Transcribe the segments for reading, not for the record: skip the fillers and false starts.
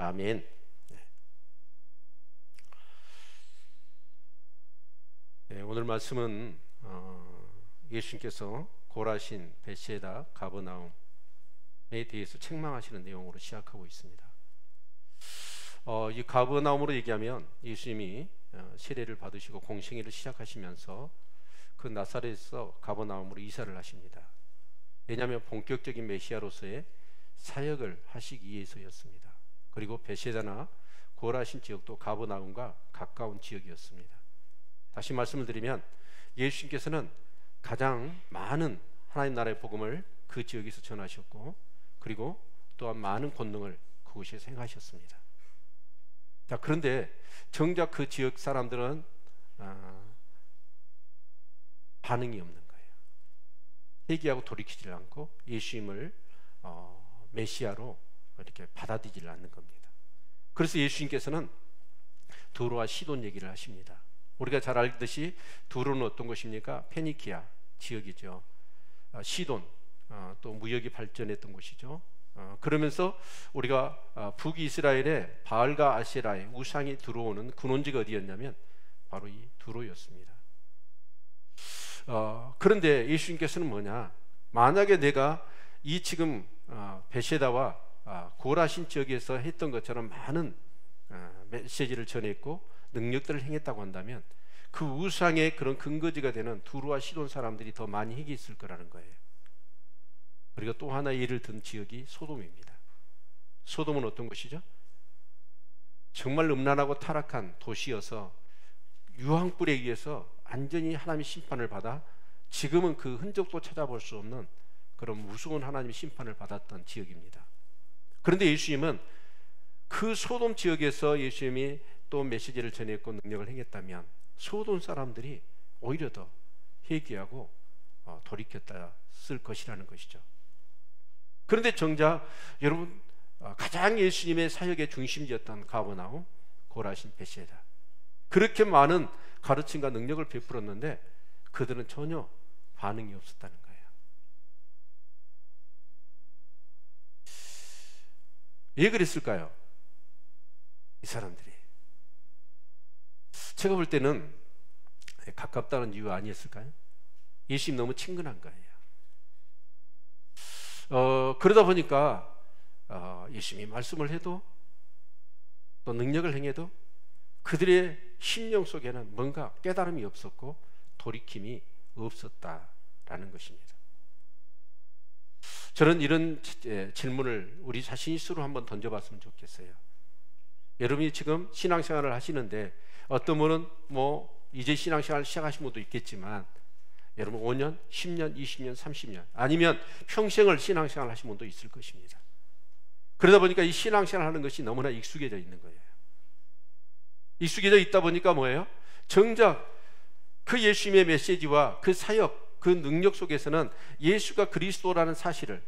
아멘. 네, 오늘 말씀은 예수님께서 고라신, 벳세다, 가버나움에 대해서 책망하시는 내용으로 시작하고 있습니다. 이 가버나움으로 얘기하면 예수님이 세례를 받으시고 공생애를 시작하시면서 그 나사렛에서 가버나움으로 이사를 하십니다. 왜냐하면 본격적인 메시아로서의 사역을 하시기 위해서였습니다. 그리고 벳세다나 고라신 지역도 가버나움과 가까운 지역이었습니다. 다시 말씀을 드리면 예수님께서는 가장 많은 하나님 나라의 복음을 그 지역에서 전하셨고, 그리고 또한 많은 권능을 그곳에서 행하셨습니다. 자, 그런데 정작 그 지역 사람들은 반응이 없는 거예요. 회개하고 돌이키지 않고 예수님을 메시아로 이렇게 받아들이지 않는 겁니다. 그래서 예수님께서는 두로와 시돈 얘기를 하십니다. 우리가 잘 알듯이 두로는 어떤 곳입니까? 페니키아 지역이죠. 시돈 또 무역이 발전했던 곳이죠. 그러면서 우리가 북이스라엘에 바알과 아세라의 우상이 들어오는 근원지가 어디였냐면 바로 이 두로였습니다. 그런데 예수님께서는 뭐냐, 만약에 내가 이 지금 벳세다와 고라신 지역에서 했던 것처럼 많은 메시지를 전했고 능력들을 행했다고 한다면 그 우상의 그런 근거지가 되는 두로와 시돈 사람들이 더 많이 회개했을 거라는 거예요. 그리고 또 하나 예를 든 지역이 소돔입니다. 소돔은 어떤 곳이죠? 정말 음란하고 타락한 도시여서 유황불에 의해서 완전히 하나님의 심판을 받아 지금은 그 흔적도 찾아볼 수 없는 그런 무서운 하나님의 심판을 받았던 지역입니다. 그런데 예수님은 그 소돔 지역에서 예수님이 또 메시지를 전했고 능력을 행했다면 소돔 사람들이 오히려 더 회개하고 돌이켰을 것이라는 것이죠. 그런데 정작 여러분, 가장 예수님의 사역의 중심지였던 가버나움, 고라신, 벳세다, 그렇게 많은 가르침과 능력을 베풀었는데 그들은 전혀 반응이 없었다는 거예요. 왜 그랬을까요? 이 사람들이, 제가 볼 때는 가깝다는 이유 아니었을까요? 예수님 너무 친근한 거예요. 그러다 보니까 예수님이 말씀을 해도 또 능력을 행해도 그들의 심령 속에는 뭔가 깨달음이 없었고 돌이킴이 없었다라는 것입니다. 저는 이런 질문을 우리 자신 스스로 한번 던져봤으면 좋겠어요. 여러분이 지금 신앙생활을 하시는데 어떤 분은 이제 신앙생활을 시작하신 분도 있겠지만 여러분 5년, 10년, 20년, 30년 아니면 평생을 신앙생활을 하신 분도 있을 것입니다. 그러다 보니까 이 신앙생활을 하는 것이 너무나 익숙해져 있는 거예요. 익숙해져 있다 보니까 뭐예요? 정작 그 예수님의 메시지와 그 사역, 그 능력 속에서는 예수가 그리스도라는 사실을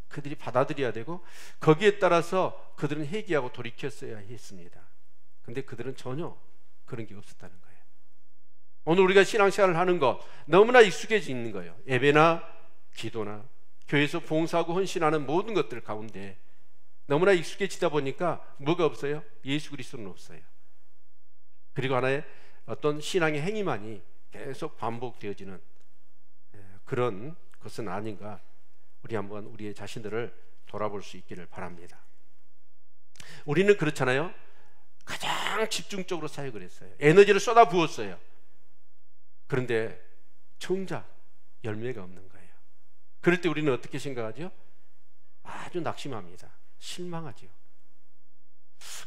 그들이 받아들여야 되고 거기에 따라서 그들은 회개하고 돌이켰어야 했습니다. 근데 그들은 전혀 그런 게 없었다는 거예요. 오늘 우리가 신앙생활을 하는 것 너무나 익숙해져 있는 거예요. 예배나 기도나 교회에서 봉사하고 헌신하는 모든 것들 가운데 너무나 익숙해지다 보니까 뭐가 없어요? 예수 그리스도는 없어요. 그리고 하나의 어떤 신앙의 행위만이 계속 반복되어지는 그런 것은 아닌가, 우리 한번 우리의 자신들을 돌아볼 수 있기를 바랍니다. 우리는 그렇잖아요. 가장 집중적으로 사역을 했어요. 에너지를 쏟아 부었어요. 그런데 정작 열매가 없는 거예요. 그럴 때 우리는 어떻게 생각하죠? 아주 낙심합니다. 실망하죠.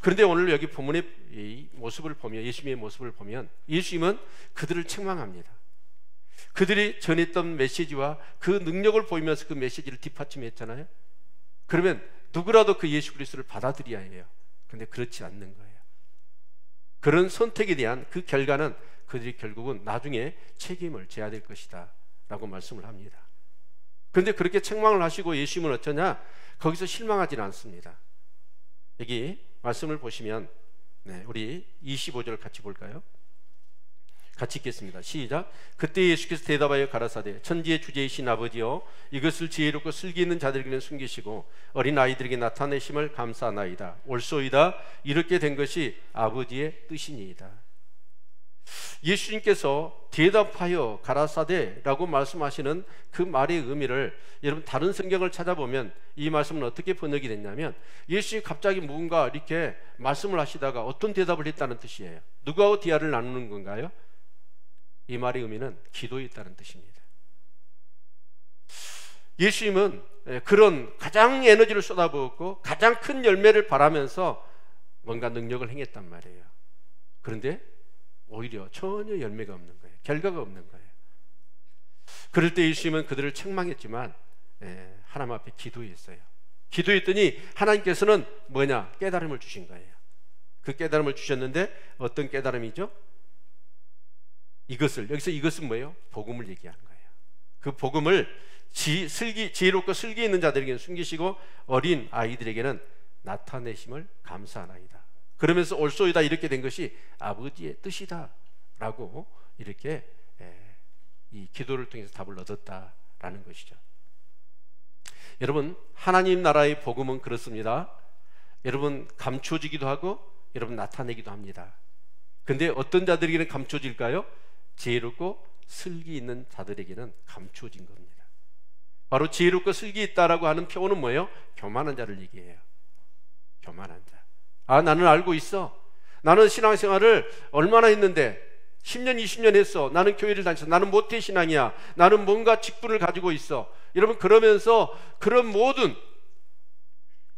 그런데 오늘 여기 본문의 이 모습을 보면, 예수님의 모습을 보면 예수님은 그들을 책망합니다. 그들이 전했던 메시지와 그 능력을 보이면서 그 메시지를 뒷받침했잖아요. 그러면 누구라도 그 예수 그리스도를 받아들여야 해요. 그런데 그렇지 않는 거예요. 그런 선택에 대한 그 결과는 그들이 결국은 나중에 책임을 져야 될 것이다 라고 말씀을 합니다. 그런데 그렇게 책망을 하시고 예수님은 어쩌냐? 거기서 실망하지는 않습니다. 여기 말씀을 보시면 우리 25절 같이 볼까요? 같이 읽겠습니다. 시작. 그때 예수께서 대답하여 가라사대 천지의 주제이신 아버지여 이것을 지혜롭고 슬기 있는 자들에게는 숨기시고 어린 아이들에게 나타내심을 감사하나이다. 옳소이다. 이렇게 된 것이 아버지의 뜻이니이다. 예수님께서 대답하여 가라사대라고 말씀하시는 그 말의 의미를 여러분 다른 성경을 찾아보면 이 말씀은 어떻게 번역이 됐냐면 예수님이 갑자기 뭔가 이렇게 말씀을 하시다가 어떤 대답을 했다는 뜻이에요. 누구하고 대화를 나누는 건가요? 이 말의 의미는 기도에 있다는 뜻입니다. 예수님은 그런 가장 에너지를 쏟아부었고 가장 큰 열매를 바라면서 뭔가 능력을 행했단 말이에요. 그런데 오히려 전혀 열매가 없는 거예요. 결과가 없는 거예요. 그럴 때 예수님은 그들을 책망했지만 하나님 앞에 기도했어요. 기도했더니 하나님께서는 뭐냐? 깨달음을 주신 거예요. 그 깨달음을 주셨는데 어떤 깨달음이죠? 여기서 이것은 뭐예요? 복음을 얘기하는 거예요. 그 복음을 지혜롭고 슬기 있는 자들에게는 숨기시고 어린 아이들에게는 나타내심을 감사하나이다. 그러면서 옳소이다. 이렇게 된 것이 아버지의 뜻이다 라고 이렇게 이 기도를 통해서 답을 얻었다라는 것이죠. 여러분 하나님 나라의 복음은 그렇습니다. 여러분 감춰지기도 하고 여러분 나타내기도 합니다. 근데 어떤 자들에게는 감춰질까요? 지혜롭고 슬기 있는 자들에게는 감춰진 겁니다. 바로 지혜롭고 슬기 있다라고 하는 표현은 뭐예요? 교만한 자를 얘기해요. 교만한 자. 아, 나는 알고 있어. 나는 신앙생활을 얼마나 했는데 10년 20년 했어. 나는 교회를 다녔어. 나는 모태신앙이야. 나는 뭔가 직분을 가지고 있어. 여러분 그러면서 그런 모든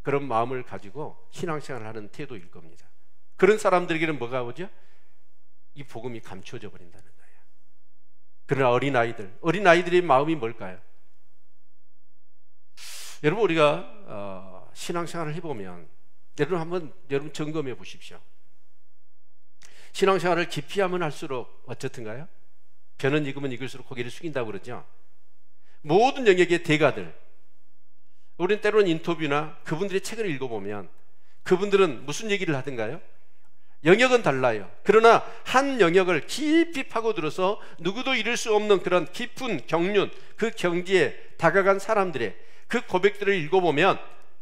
그런 마음을 가지고 신앙생활을 하는 태도일 겁니다. 그런 사람들에게는 뭐가 오죠? 이 복음이 감춰져 버린다는 거예요. 그러나 어린아이들의 마음이 뭘까요? 여러분 우리가 신앙생활을 해보면 여러분 점검해 보십시오. 신앙생활을 깊이 하면 할수록 어떻든가요? 변은 익으면 익을수록 고개를 숙인다고 그러죠. 모든 영역의 대가들, 우리는 때로는 인터뷰나 그분들의 책을 읽어보면 그분들은 무슨 얘기를 하던가요? 영역은 달라요. 그러나 한 영역을 깊이 파고들어서 누구도 이룰 수 없는 그런 깊은 경륜, 그 경지에 다가간 사람들의 그 고백들을 읽어보면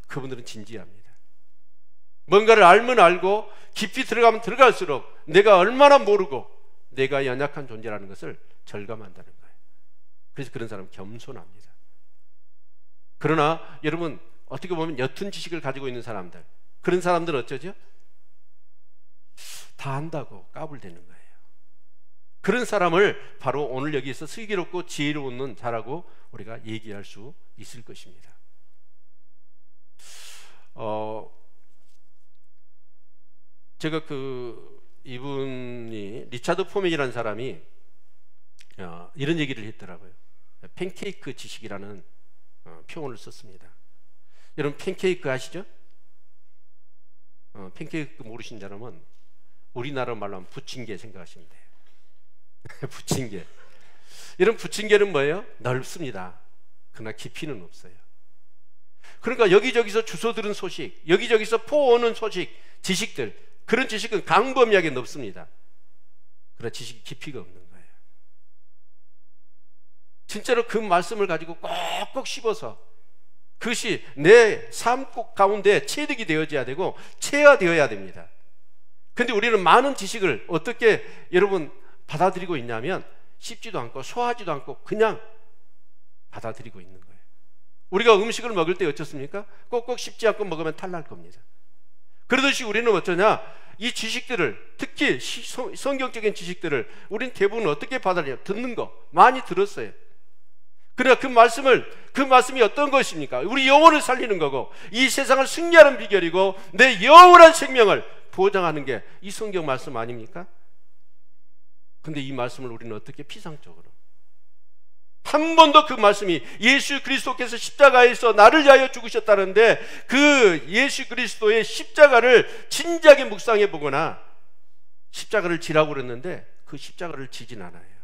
그분들은 진지합니다. 뭔가를 알면 알고 깊이 들어가면 들어갈수록 내가 얼마나 모르고 내가 연약한 존재라는 것을 절감한다는 거예요. 그래서 그런 사람은 겸손합니다. 그러나 여러분 어떻게 보면 옅은 지식을 가지고 있는 사람들, 그런 사람들은 어쩌죠? 다 안다고 까불대는 거예요. 그런 사람을 바로 오늘 여기서 슬기롭고 지혜로운 자라고 우리가 얘기할 수 있을 것입니다. 제가 이분이 리차드 포맥이라는 사람이 이런 얘기를 했더라고요. 팬케이크 지식이라는 표현을 썼습니다. 여러분 팬케이크 아시죠? 팬케이크 모르신 사람은 우리나라 말로 하면 부침개 생각하시면 돼요. 부침개. 여러분 부침개는 뭐예요? 넓습니다. 그러나 깊이는 없어요. 그러니까 여기저기서 주워 들은 소식, 여기저기서 퍼오는 소식, 지식들, 그런 지식은 광범위하게 넓습니다. 그러나 지식이 깊이가 없는 거예요. 진짜로 그 말씀을 가지고 꼭꼭 씹어서 그것이 내 삶 가운데 체득이 되어져야 되고 체화되어야 됩니다. 근데 우리는 많은 지식을 어떻게 여러분 받아들이고 있냐면 씹지도 않고 소화하지도 않고 그냥 받아들이고 있는 거예요. 우리가 음식을 먹을 때 어떻습니까? 꼭꼭 씹지 않고 먹으면 탈날 겁니다. 그러듯이 우리는 어쩌냐? 이 지식들을, 특히 성경적인 지식들을 우리는 대부분 어떻게 받아들여요? 듣는 거 많이 들었어요. 그러나 그 말씀이 어떤 것입니까? 우리 영혼을 살리는 거고 이 세상을 승리하는 비결이고 내 영원한 생명을 보장하는 게 이 성경 말씀 아닙니까? 근데 이 말씀을 우리는 어떻게 피상적으로 한 번도 그 말씀이 예수 그리스도께서 십자가에서 나를 위하여 죽으셨다는데 그 예수 그리스도의 십자가를 진지하게 묵상해 보거나 십자가를 지라고 그랬는데 그 십자가를 지진 않아요.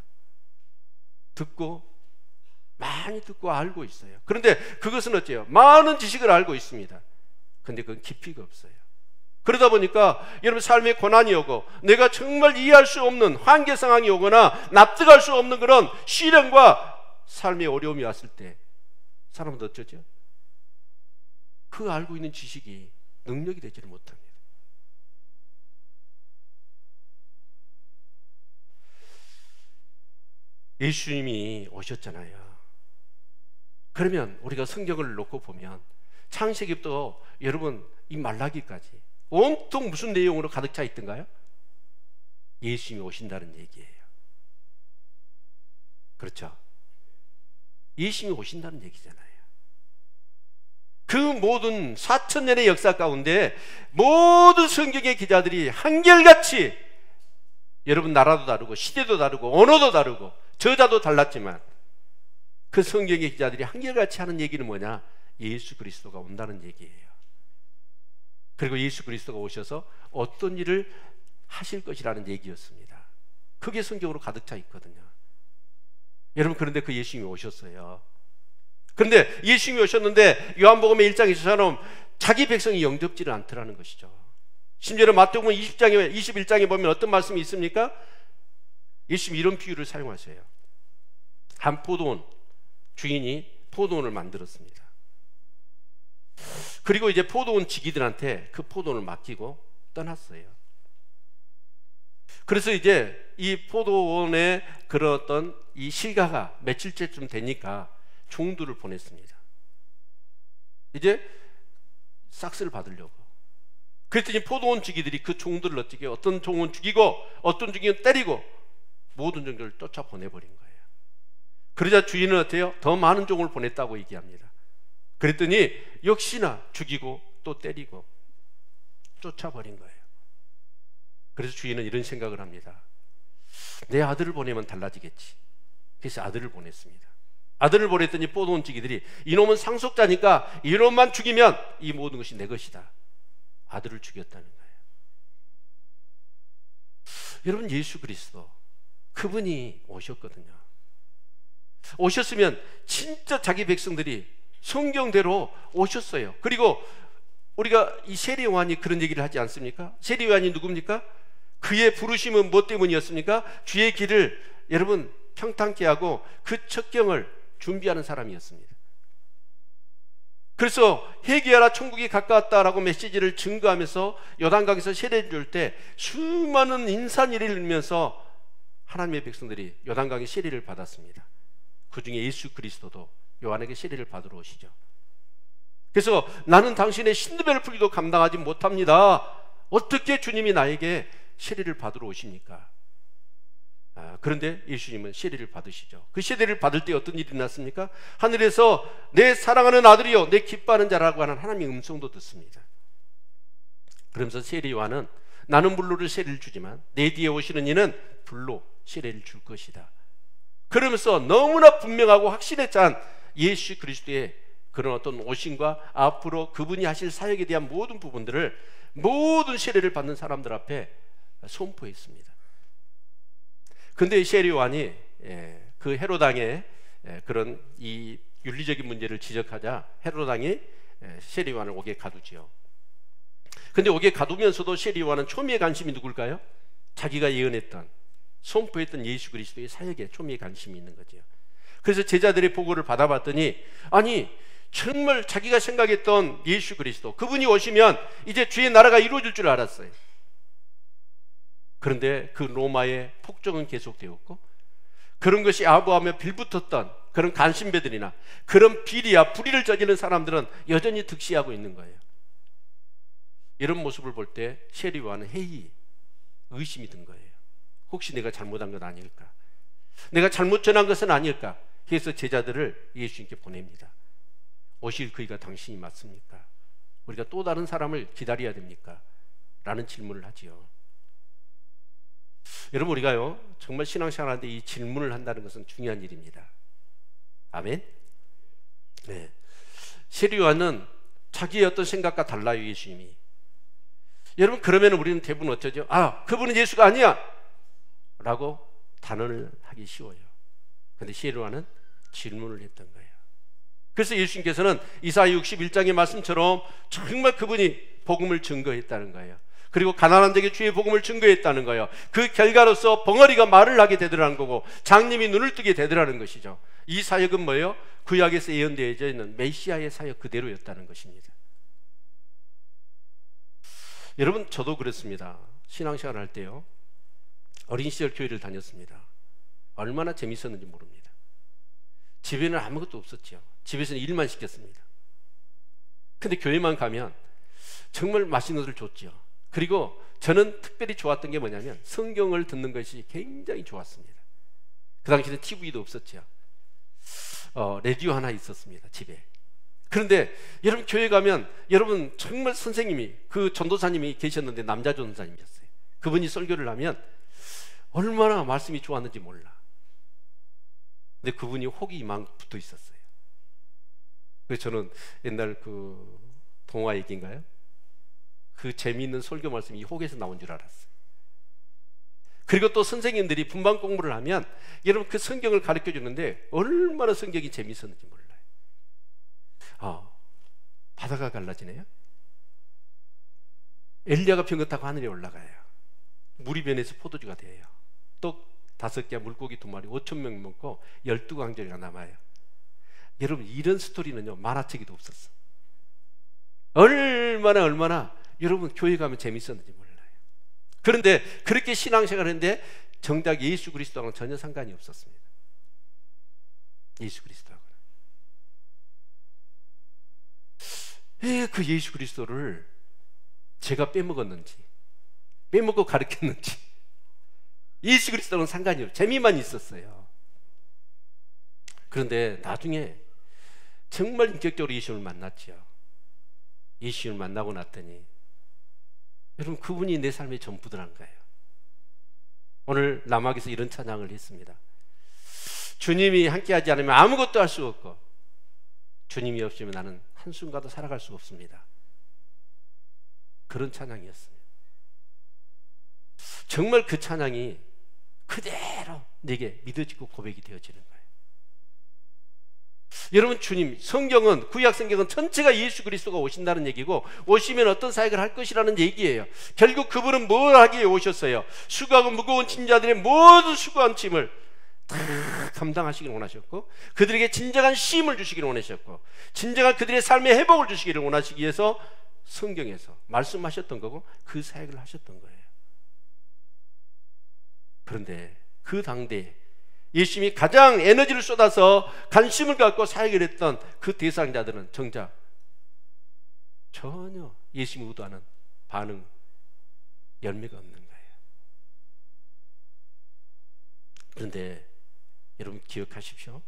많이 듣고 알고 있어요. 그런데 그것은 어째요? 많은 지식을 알고 있습니다. 근데 그건 깊이가 없어요. 그러다 보니까 여러분 삶에 고난이 오고 내가 정말 이해할 수 없는 한계 상황이 오거나 납득할 수 없는 그런 시련과 삶의 어려움이 왔을 때 사람은 어쩌죠? 그 알고 있는 지식이 능력이 되지를 못합니다. 예수님이 오셨잖아요. 그러면 우리가 성경을 놓고 보면 창세기부터 여러분 이 말라기까지 온통 무슨 내용으로 가득 차 있던가요? 예수님이 오신다는 얘기예요. 그렇죠? 예수님이 오신다는 얘기잖아요. 그 모든 4,000년의 역사 가운데 모든 성경의 기자들이 한결같이 여러분 나라도 다르고 시대도 다르고 언어도 다르고 저자도 달랐지만 그 성경의 기자들이 한결같이 하는 얘기는 뭐냐? 예수 그리스도가 온다는 얘기예요. 그리고 예수 그리스도가 오셔서 어떤 일을 하실 것이라는 얘기였습니다. 그게 성경으로 가득 차 있거든요. 여러분, 그런데 그 예수님이 오셨어요. 그런데 예수님이 오셨는데 요한복음의 1장에서처럼 자기 백성이 영접지를 않더라는 것이죠. 심지어는 마태복음 21장에 보면 어떤 말씀이 있습니까? 예수님이 이런 비유를 사용하세요. 한 포도원 주인이 포도원을 만들었습니다. 그리고 이제 포도원 지기들한테 그 포도원을 맡기고 떠났어요. 그래서 이제 이 포도원의 그런 어떤 이 실가가 며칠째쯤 되니까 종들을 보냈습니다. 이제 싹스를 받으려고. 그랬더니 포도원 지기들이 그 종들을 어떻게 어떤 종은 죽이고 어떤 종은 때리고 모든 종들을 쫓아 보내버린 거예요. 그러자 주인은 어때요? 더 많은 종을 보냈다고 얘기합니다. 그랬더니 역시나 죽이고 또 때리고 쫓아버린 거예요. 그래서 주인은 이런 생각을 합니다. 내 아들을 보내면 달라지겠지. 그래서 아들을 보냈습니다. 아들을 보냈더니 포도원 지기들이 이놈은 상속자니까 이놈만 죽이면 이 모든 것이 내 것이다. 아들을 죽였다는 거예요. 여러분, 예수 그리스도 그분이 오셨거든요. 오셨으면 진짜 자기 백성들이 성경대로 오셨어요. 그리고 우리가 이 세례 요한이 그런 얘기를 하지 않습니까? 세례 요한이 누굽니까? 그의 부르심은 무엇 때문이었습니까? 주의 길을 여러분 평탄케 하고 그 첩경을 준비하는 사람이었습니다. 그래서 회개하라 천국이 가까웠다라고 메시지를 증거하면서 요단강에서 세례를 줄 때 수많은 인산이를 일면서 하나님의 백성들이 요단강에 세례를 받았습니다. 그 중에 예수 그리스도도 요한에게 세례를 받으러 오시죠. 그래서 나는 당신의 신드벨 풀기도 감당하지 못합니다. 어떻게 주님이 나에게 세례를 받으러 오십니까? 그런데 예수님은 세례를 받으시죠. 그 세례를 받을 때 어떤 일이 났습니까? 하늘에서 내 사랑하는 아들이요 내 기뻐하는 자라고 하는 하나님의 음성도 듣습니다. 그러면서 세례 요한은 나는 물로를 세례를 주지만 내 뒤에 오시는 이는 불로 세례를 줄 것이다. 그러면서 너무나 분명하고 확신에 찬 예수 그리스도의 그런 어떤 오심과 앞으로 그분이 하실 사역에 대한 모든 부분들을 모든 세례를 받는 사람들 앞에 선포했습니다. 근데 세례 요한이 그 헤롯 왕의 그런 이 윤리적인 문제를 지적하자 헤롯 왕이 세례 요한을 옥에 가두지요. 근데 옥에 가두면서도 세례 요한은 초미의 관심이 누굴까요? 자기가 예언했던 선포했던 예수 그리스도의 사역에 초미의 관심이 있는 거죠. 그래서 제자들의 보고를 받아봤더니 아니 정말 자기가 생각했던 예수 그리스도 그분이 오시면 이제 주의 나라가 이루어질 줄 알았어요. 그런데 그 로마의 폭정은 계속되었고 그런 것이 아부하며 빌붙었던 그런 간신배들이나 그런 비리와 불의를 저지르는 사람들은 여전히 득시하고 있는 거예요. 이런 모습을 볼 때 세례 요한은 회의, 의심이 든 거예요. 혹시 내가 잘못한 건 아닐까? 내가 잘못 전한 것은 아닐까? 그래서 제자들을 예수님께 보냅니다. 오실 그이가 당신이 맞습니까? 우리가 또 다른 사람을 기다려야 됩니까? 라는 질문을 하지요. 여러분, 우리가요 정말 신앙생활하는데 이 질문을 한다는 것은 중요한 일입니다. 아멘. 네. 세례 요한은 자기의 어떤 생각과 달라요. 예수님이. 여러분, 그러면 우리는 대부분 어쩌죠? 그분은 예수가 아니야 라고 단언을 하기 쉬워요. 그런데 세례 요한은 질문을 했던 거예요. 그래서 예수님께서는 이사야 61장의 말씀처럼 정말 그분이 복음을 증거했다는 거예요. 그리고 가난한 자에게 주의 복음을 증거했다는 거예요. 그 결과로서 벙어리가 말을 하게 되더라는 거고 장님이 눈을 뜨게 되더라는 것이죠. 이 사역은 뭐예요? 구약에서 예언되어져 있는 메시아의 사역 그대로였다는 것입니다. 여러분, 저도 그렇습니다. 신앙생활 할 때요, 어린 시절 교회를 다녔습니다. 얼마나 재밌었는지 모릅니다. 집에는 아무것도 없었죠. 집에서는 일만 시켰습니다. 근데 교회만 가면 정말 맛있는 것을 줬죠. 그리고 저는 특별히 좋았던 게 뭐냐면 성경을 듣는 것이 굉장히 좋았습니다. 그 당시에는 TV도 없었죠. 라디오 하나 있었습니다, 집에. 그런데 여러분, 교회 가면 여러분 정말 선생님이, 그 전도사님이 계셨는데 남자 전도사님이었어요. 그분이 설교를 하면 얼마나 말씀이 좋았는지 몰라. 근데 그분이 혹이 이만 붙어 있었어요. 그래서 저는 옛날 그 동화 얘기인가요? 그 재미있는 설교 말씀이 이 혹에서 나온 줄 알았어요. 그리고 또 선생님들이 분반 공부를 하면 여러분 그 성경을 가르쳐 주는데 얼마나 성경이 재미있었는지 몰라요. 바다가 갈라지네요. 엘리야가 병거 타고 하늘에 올라가요. 물이 변해서 포도주가 돼요. 또 5개 물고기 2마리 5,000명 먹고 12강정이가 남아요. 여러분, 이런 스토리는요 만화책에도 없었어. 얼마나 여러분 교회 가면 재밌었는지 몰라요. 그런데 그렇게 신앙생활을 했는데 정작 예수 그리스도하고는 전혀 상관이 없었습니다. 예수 그리스도하고는. 왜 그 예수 그리스도를 제가 빼먹었는지, 빼먹고 가르쳤는지, 예수 그리스도는 상관이 없어요. 재미만 있었어요. 그런데 나중에 정말 인격적으로 예수님을 만났죠. 예수님을 만나고 났더니 여러분, 그분이 내 삶의 전부더란 거예요. 오늘 남학에서 이런 찬양을 했습니다. 주님이 함께하지 않으면 아무것도 할 수 없고 주님이 없으면 나는 한순간도 살아갈 수 없습니다. 그런 찬양이었습니다. 정말 그 찬양이 그대로 내게 믿어지고 고백이 되어지는 거예요. 여러분, 주님, 성경은, 구약 성경은 전체가 예수 그리스도가 오신다는 얘기고 오시면 어떤 사역을 할 것이라는 얘기예요. 결국 그분은 뭘 하기에 오셨어요? 수고하고 무거운 짐자들의 모든 수고한 짐을 다 감당하시기를 원하셨고, 그들에게 진정한 쉼을 주시기를 원하셨고, 진정한 그들의 삶의 회복을 주시기를 원하시기 위해서 성경에서 말씀하셨던 거고 그 사역을 하셨던 거예요. 그런데 그 당대에 예수님이 가장 에너지를 쏟아서 관심을 갖고 사역을 했던 그 대상자들은 정작 전혀 예수님이 의도하는 반응, 열매가 없는 거예요. 그런데 여러분 기억하십시오.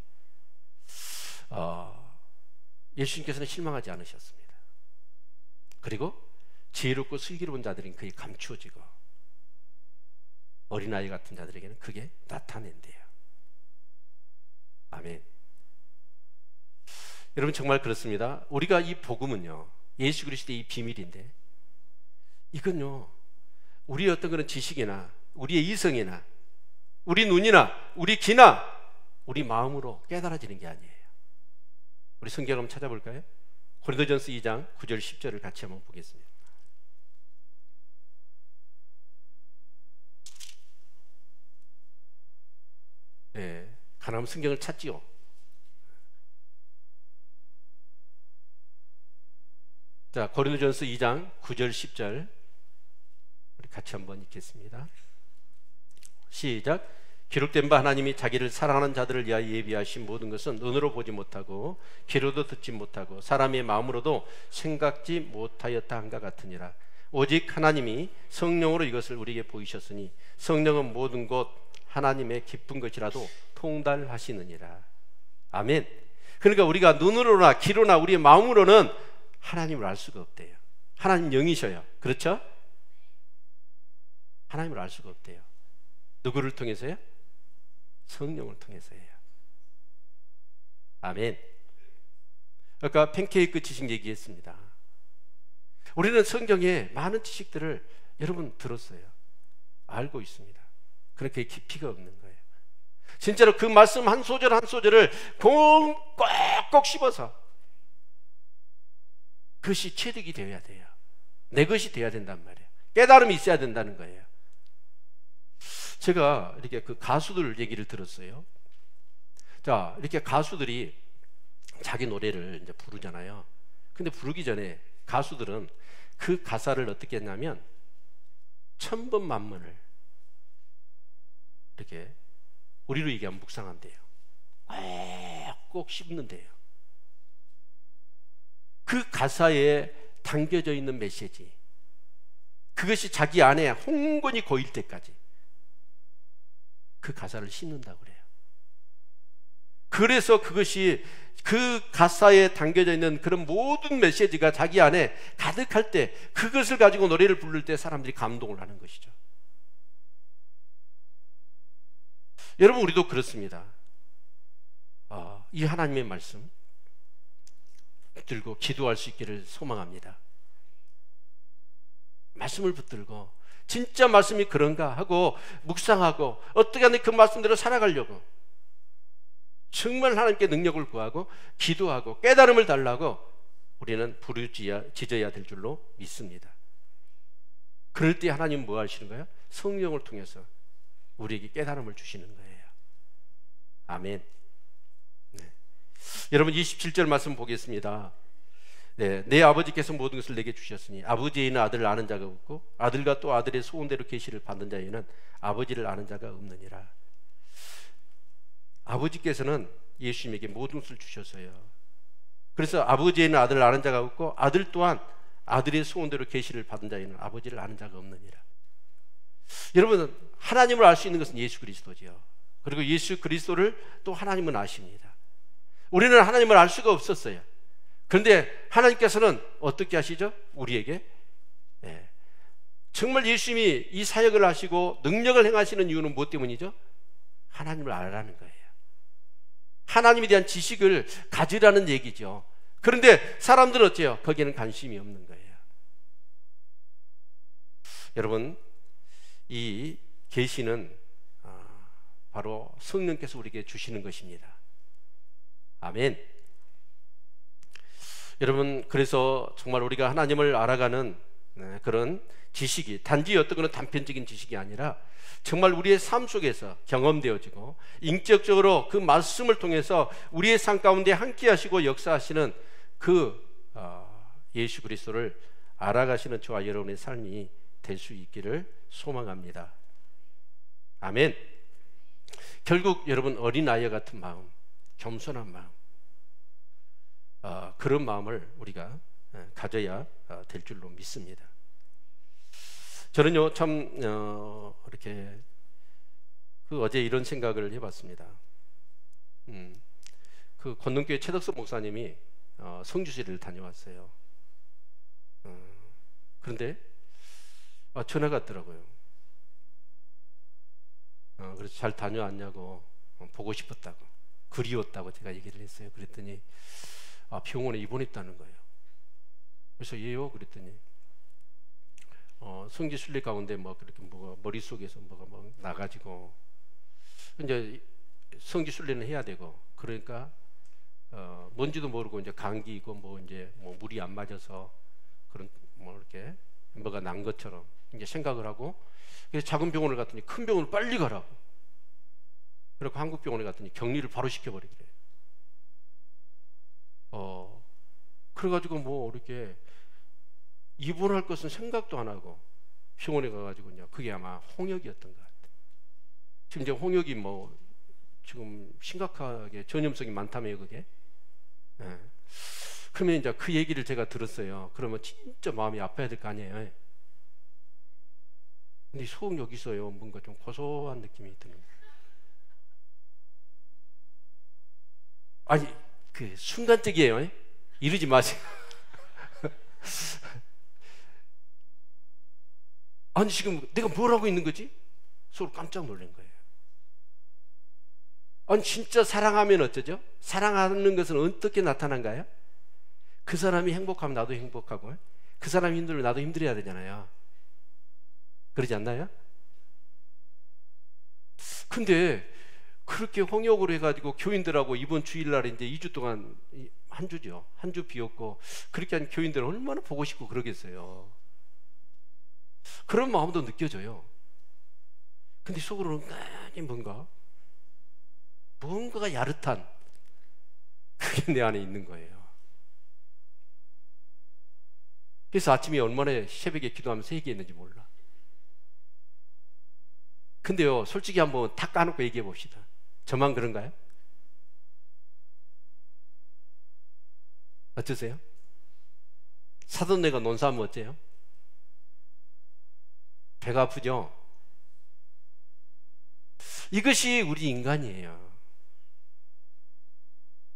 예수님께서는 실망하지 않으셨습니다. 그리고 지혜롭고 슬기로운 자들은 그게 감추어지고 어린아이 같은 자들에게는 그게 나타낸대요. 아멘. 여러분, 정말 그렇습니다. 우리가 이 복음은요, 예수 그리스도의 이 비밀인데, 이건요 우리의 어떤 그런 지식이나 우리의 이성이나 우리 눈이나 우리 귀나 우리 마음으로 깨달아지는 게 아니에요. 우리 성경 한번 찾아볼까요? 고린도전서 2장 9절 10절을 같이 한번 보겠습니다. 네, 가나면 성경을 찾지요. 자, 고린도전서 2장 9절 10절 우리 같이 한번 읽겠습니다. 시작. 기록된 바 하나님이 자기를 사랑하는 자들을 위하여 예비하신 모든 것은 눈으로 보지 못하고 귀로도 듣지 못하고 사람의 마음으로도 생각지 못하였다 한가 같으니라. 오직 하나님이 성령으로 이것을 우리에게 보이셨으니 성령은 모든 것 하나님의 기쁜 것이라도 통달하시느니라. 아멘. 그러니까 우리가 눈으로나 귀로나 우리의 마음으로는 하나님을 알 수가 없대요. 하나님 영이셔요. 그렇죠? 하나님을 알 수가 없대요. 누구를 통해서요? 성령을 통해서예요. 아멘. 아까 팬케이크 지식 얘기했습니다. 우리는 성경에 많은 지식들을 여러분 들었어요. 알고 있습니다. 그렇게 깊이가 없는 거예요. 진짜로 그 말씀 한 소절 한 소절을 꼭꼭 씹어서 그것이 체득이 되어야 돼요. 내 것이 되어야 된단 말이에요. 깨달음이 있어야 된다는 거예요. 제가 이렇게 그 가수들 얘기를 들었어요. 자, 이렇게 가수들이 자기 노래를 이제 부르잖아요. 근데 부르기 전에 가수들은 그 가사를 어떻게 했냐면 1000번 만번을 이렇게 우리로 얘기하면 묵상한대요. 꼭 씹는데요. 그 가사에 담겨져 있는 메시지, 그것이 자기 안에 홍건히 고일 때까지 그 가사를 씹는다고 그래요. 그래서 그것이 그 가사에 담겨져 있는 그런 모든 메시지가 자기 안에 가득할 때 그것을 가지고 노래를 부를 때 사람들이 감동을 하는 것이죠. 여러분, 우리도 그렇습니다. 이 하나님의 말씀 붙들고 기도할 수 있기를 소망합니다. 말씀을 붙들고 진짜 말씀이 그런가 하고 묵상하고 어떻게 하면 그 말씀대로 살아가려고 정말 하나님께 능력을 구하고 기도하고 깨달음을 달라고 우리는 부르짖어야 될 줄로 믿습니다. 그럴 때 하나님은 뭐 하시는 거예요? 성령을 통해서 우리에게 깨달음을 주시는 거예요. 아멘. 네. 여러분 27절 말씀 보겠습니다. 네, 내 아버지께서 모든 것을 내게 주셨으니 아버지에는 아들을 아는 자가 없고 아들과 또 아들의 소원대로 계시를 받는 자에는 아버지를 아는 자가 없느니라. 아버지께서는 예수님에게 모든 것을 주셨어요. 그래서 아버지에는 아들을 아는 자가 없고 아들 또한 아들의 소원대로 계시를 받은 자에는 아버지를 아는 자가 없느니라. 여러분, 하나님을 알 수 있는 것은 예수 그리스도지요. 그리고 예수 그리스도를 또 하나님은 아십니다. 우리는 하나님을 알 수가 없었어요. 그런데 하나님께서는 어떻게 하시죠? 우리에게 정말 예수님이 이 사역을 하시고 능력을 행하시는 이유는 무엇 때문이죠? 하나님을 알라는 거예요. 하나님에 대한 지식을 가지라는 얘기죠. 그런데 사람들은 어째요? 거기에는 관심이 없는 거예요. 여러분, 이 계시는 바로 성령께서 우리에게 주시는 것입니다. 아멘. 여러분, 그래서 정말 우리가 하나님을 알아가는 그런 지식이 단지 어떤 그런 단편적인 지식이 아니라 정말 우리의 삶 속에서 경험되어지고 인격적으로 그 말씀을 통해서 우리의 삶 가운데 함께 하시고 역사하시는 그 예수 그리스도를 알아가시는 저와 여러분의 삶이 될 수 있기를 소망합니다. 아멘. 결국 여러분, 어린아이와 같은 마음, 겸손한 마음, 그런 마음을 우리가 가져야 될 줄로 믿습니다. 저는요 참 이렇게 어제 이런 생각을 해봤습니다. 그 권능교회 최덕섭 목사님이 성주시를 다녀왔어요. 그런데 전화가 왔더라고요. 그래서 잘 다녀왔냐고, 보고 싶었다고, 그리웠다고 제가 얘기를 했어요. 그랬더니 병원에 입원했다는 거예요. 그래서 예요? 그랬더니 성지 순례 가운데 뭐 그렇게 뭐가 머릿속에서 뭐가 뭐 나가지고 이제 성지 순례는 해야 되고, 그러니까 뭔지도 모르고 이제 감기고 뭐 이제 뭐 물이 안 맞아서 그런 뭐 이렇게 뭐가 난 것처럼 이제 생각을 하고, 그래서 작은 병원을 갔더니 큰 병원을 빨리 가라고. 그리고 한국 병원에 갔더니 격리를 바로 시켜버리기래. 그래가지고 뭐 이렇게 입원할 것은 생각도 안 하고 병원에 가가지고요. 그게 아마 홍역이었던 것 같아요. 지금 이제 홍역이 뭐 지금 심각하게 전염성이 많다며요, 그게. 네. 그러면 이제 그 얘기를 제가 들었어요. 그러면 진짜 마음이 아파야 될 거 아니에요. 근데 소음 여기 있어요. 뭔가 좀 고소한 느낌이 드는 거예요. 아니, 그 순간적이에요. 이러지 마세요. 아니, 지금 내가 뭘 하고 있는 거지? 서로 깜짝 놀란 거예요. 아니, 진짜 사랑하면 어쩌죠? 사랑하는 것은 어떻게 나타난가요? 그 사람이 행복하면 나도 행복하고, 그 사람이 힘들면 나도 힘들어야 되잖아요. 그러지 않나요? 근데 그렇게 홍역으로 해가지고 교인들하고 이번 주일날에 이제 2주 동안 한 주죠. 한 주 비웠고 그렇게 한 교인들은 얼마나 보고 싶고 그러겠어요. 그런 마음도 느껴져요. 근데 속으로는 뭔가가 야릇한 그게 내 안에 있는 거예요. 그래서 아침에 얼마나 새벽에 기도하면서 얘기했는지 몰라. 근데요, 솔직히 한번 다 까놓고 얘기해 봅시다. 저만 그런가요? 어떠세요? 사돈네가 논사하면 어때요? 배가 아프죠? 이것이 우리 인간이에요.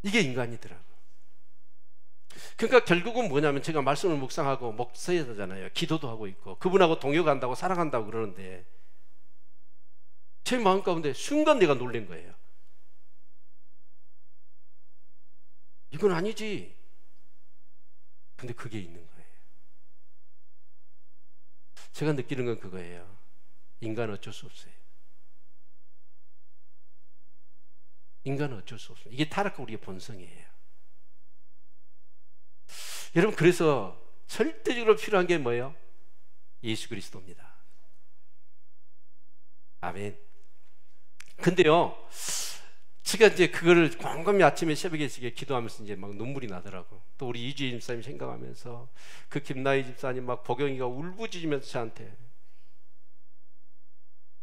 이게 인간이더라고. 그러니까 결국은 뭐냐면 제가 말씀을 묵상하고 목서야 되잖아요. 기도도 하고 있고 그분하고 동역한다고 사랑한다고 그러는데 제 마음 가운데 순간 내가 놀란 거예요. 이건 아니지. 근데 그게 있는 거예요. 제가 느끼는 건 그거예요. 인간은 어쩔 수 없어요. 인간은 어쩔 수 없어요. 이게 타락한 우리의 본성이에요. 여러분, 그래서 절대적으로 필요한 게 뭐예요? 예수 그리스도입니다. 아멘. 근데요, 제가 이제 그거를 곰곰이 아침에 새벽에 기도하면서 이제 막 눈물이 나더라고. 또 우리 이주희 집사님 생각하면서 그 김나희 집사님 막 보경이가 울부짖으면서 저한테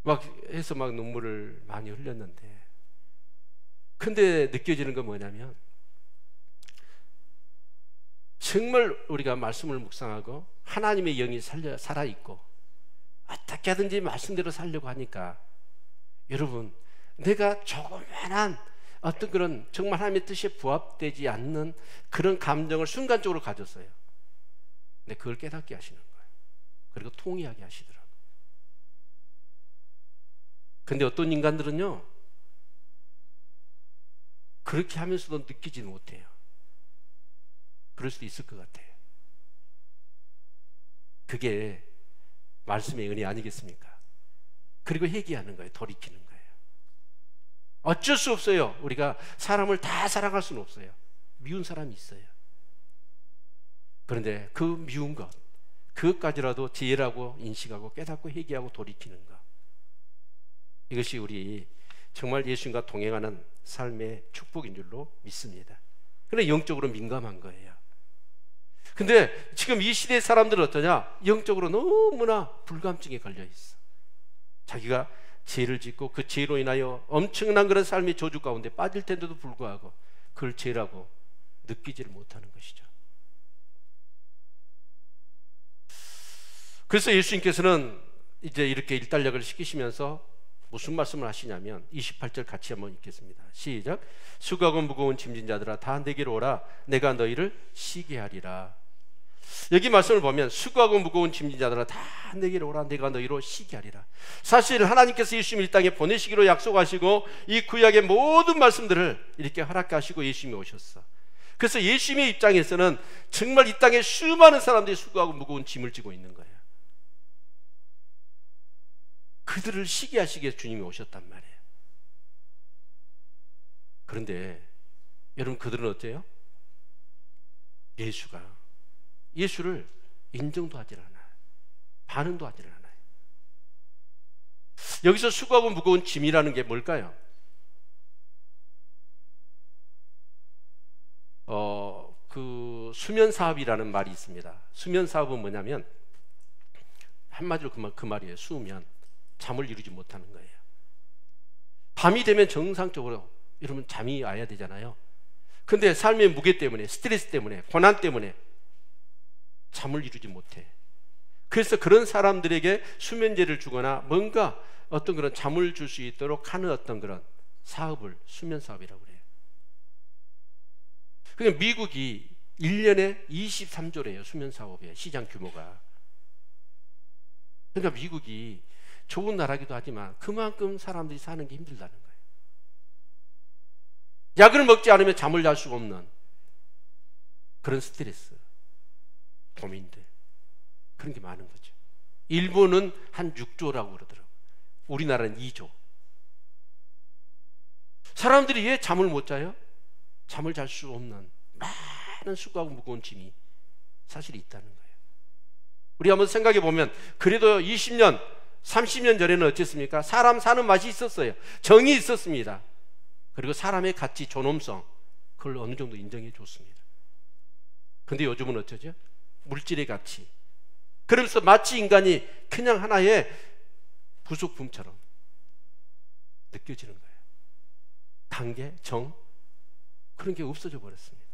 막 해서 막 눈물을 많이 흘렸는데, 근데 느껴지는 건 뭐냐면 정말 우리가 말씀을 묵상하고 하나님의 영이 살아있고 어떻게 하든지 말씀대로 살려고 하니까 여러분, 내가 조그만한 어떤 그런 정말 하나님의 뜻에 부합되지 않는 그런 감정을 순간적으로 가졌어요. 근데 그걸 깨닫게 하시는 거예요. 그리고 통회하게 하시더라고요. 근데 어떤 인간들은요, 그렇게 하면서도 느끼지 못해요. 그럴 수도 있을 것 같아요. 그게 말씀의 은혜 아니겠습니까? 그리고 회개하는 거예요. 돌이키는 거예요. 어쩔 수 없어요. 우리가 사람을 다 사랑할 수는 없어요. 미운 사람이 있어요. 그런데 그 미운 것, 그것까지라도 지혜라고 인식하고 깨닫고 회개하고 돌이키는 것, 이것이 우리 정말 예수님과 동행하는 삶의 축복인 줄로 믿습니다. 그런데 영적으로 민감한 거예요. 근데 지금 이 시대의 사람들은 어떠냐? 영적으로 너무나 불감증에 걸려 있어. 자기가 죄를 짓고 그 죄로 인하여 엄청난 그런 삶의 저주 가운데 빠질 텐데도 불구하고 그걸 죄라고 느끼지를 못하는 것이죠. 그래서 예수님께서는 이제 이렇게 일단락을 시키시면서 무슨 말씀을 하시냐면 28절 같이 한번 읽겠습니다. 시작. 수고하고 무거운 짐진 자들아 다 내게로 오라. 내가 너희를 쉬게 하리라. 여기 말씀을 보면 수고하고 무거운 짐진 자들아 다 내게로 오라. 내가 너희로 쉬게 하리라. 사실 하나님께서 예수님을 이 땅에 보내시기로 약속하시고 이 구약의 모든 말씀들을 이렇게 허락하시고 예수님이 오셨어. 그래서 예수님의 입장에서는 정말 이 땅에 수많은 사람들이 수고하고 무거운 짐을 지고 있는 거예요. 그들을 쉬게 하시기 위해서 주님이 오셨단 말이에요. 그런데 여러분, 그들은 어때요? 예수를 인정도 하질 않아요. 반응도 하질 않아요. 여기서 수고하고 무거운 짐이라는 게 뭘까요? 그 수면 사업이라는 말이 있습니다. 수면 사업은 뭐냐면 한마디로 그 말이에요. 수면, 잠을 이루지 못하는 거예요. 밤이 되면 정상적으로 여러분 잠이 와야 되잖아요. 근데 삶의 무게 때문에, 스트레스 때문에, 고난 때문에 잠을 이루지 못해. 그래서 그런 사람들에게 수면제를 주거나 뭔가 어떤 그런 잠을 줄 수 있도록 하는 어떤 그런 사업을 수면 사업이라고 그래요. 그러니까 미국이 1년에 23조래요. 수면 사업의 시장 규모가. 그러니까 미국이 좋은 나라기도 하지만 그만큼 사람들이 사는 게 힘들다는 거예요. 약을 먹지 않으면 잠을 잘 수가 없는 그런 스트레스, 고민들, 그런 게 많은 거죠. 일본은 한 6조라고 그러더라고요. 우리나라는 2조. 사람들이 왜 잠을 못 자요? 잠을 잘 수 없는 많은 수고하고 무거운 짐이 사실 있다는 거예요. 우리 한번 생각해 보면 그래도 20년, 30년 전에는 어땠습니까? 사람 사는 맛이 있었어요. 정이 있었습니다. 그리고 사람의 가치, 존엄성, 그걸 어느 정도 인정해 줬습니다. 근데 요즘은 어쩌죠? 물질의 가치. 그러면서 마치 인간이 그냥 하나의 부속품처럼 느껴지는 거예요. 단계, 정, 그런 게 없어져 버렸습니다.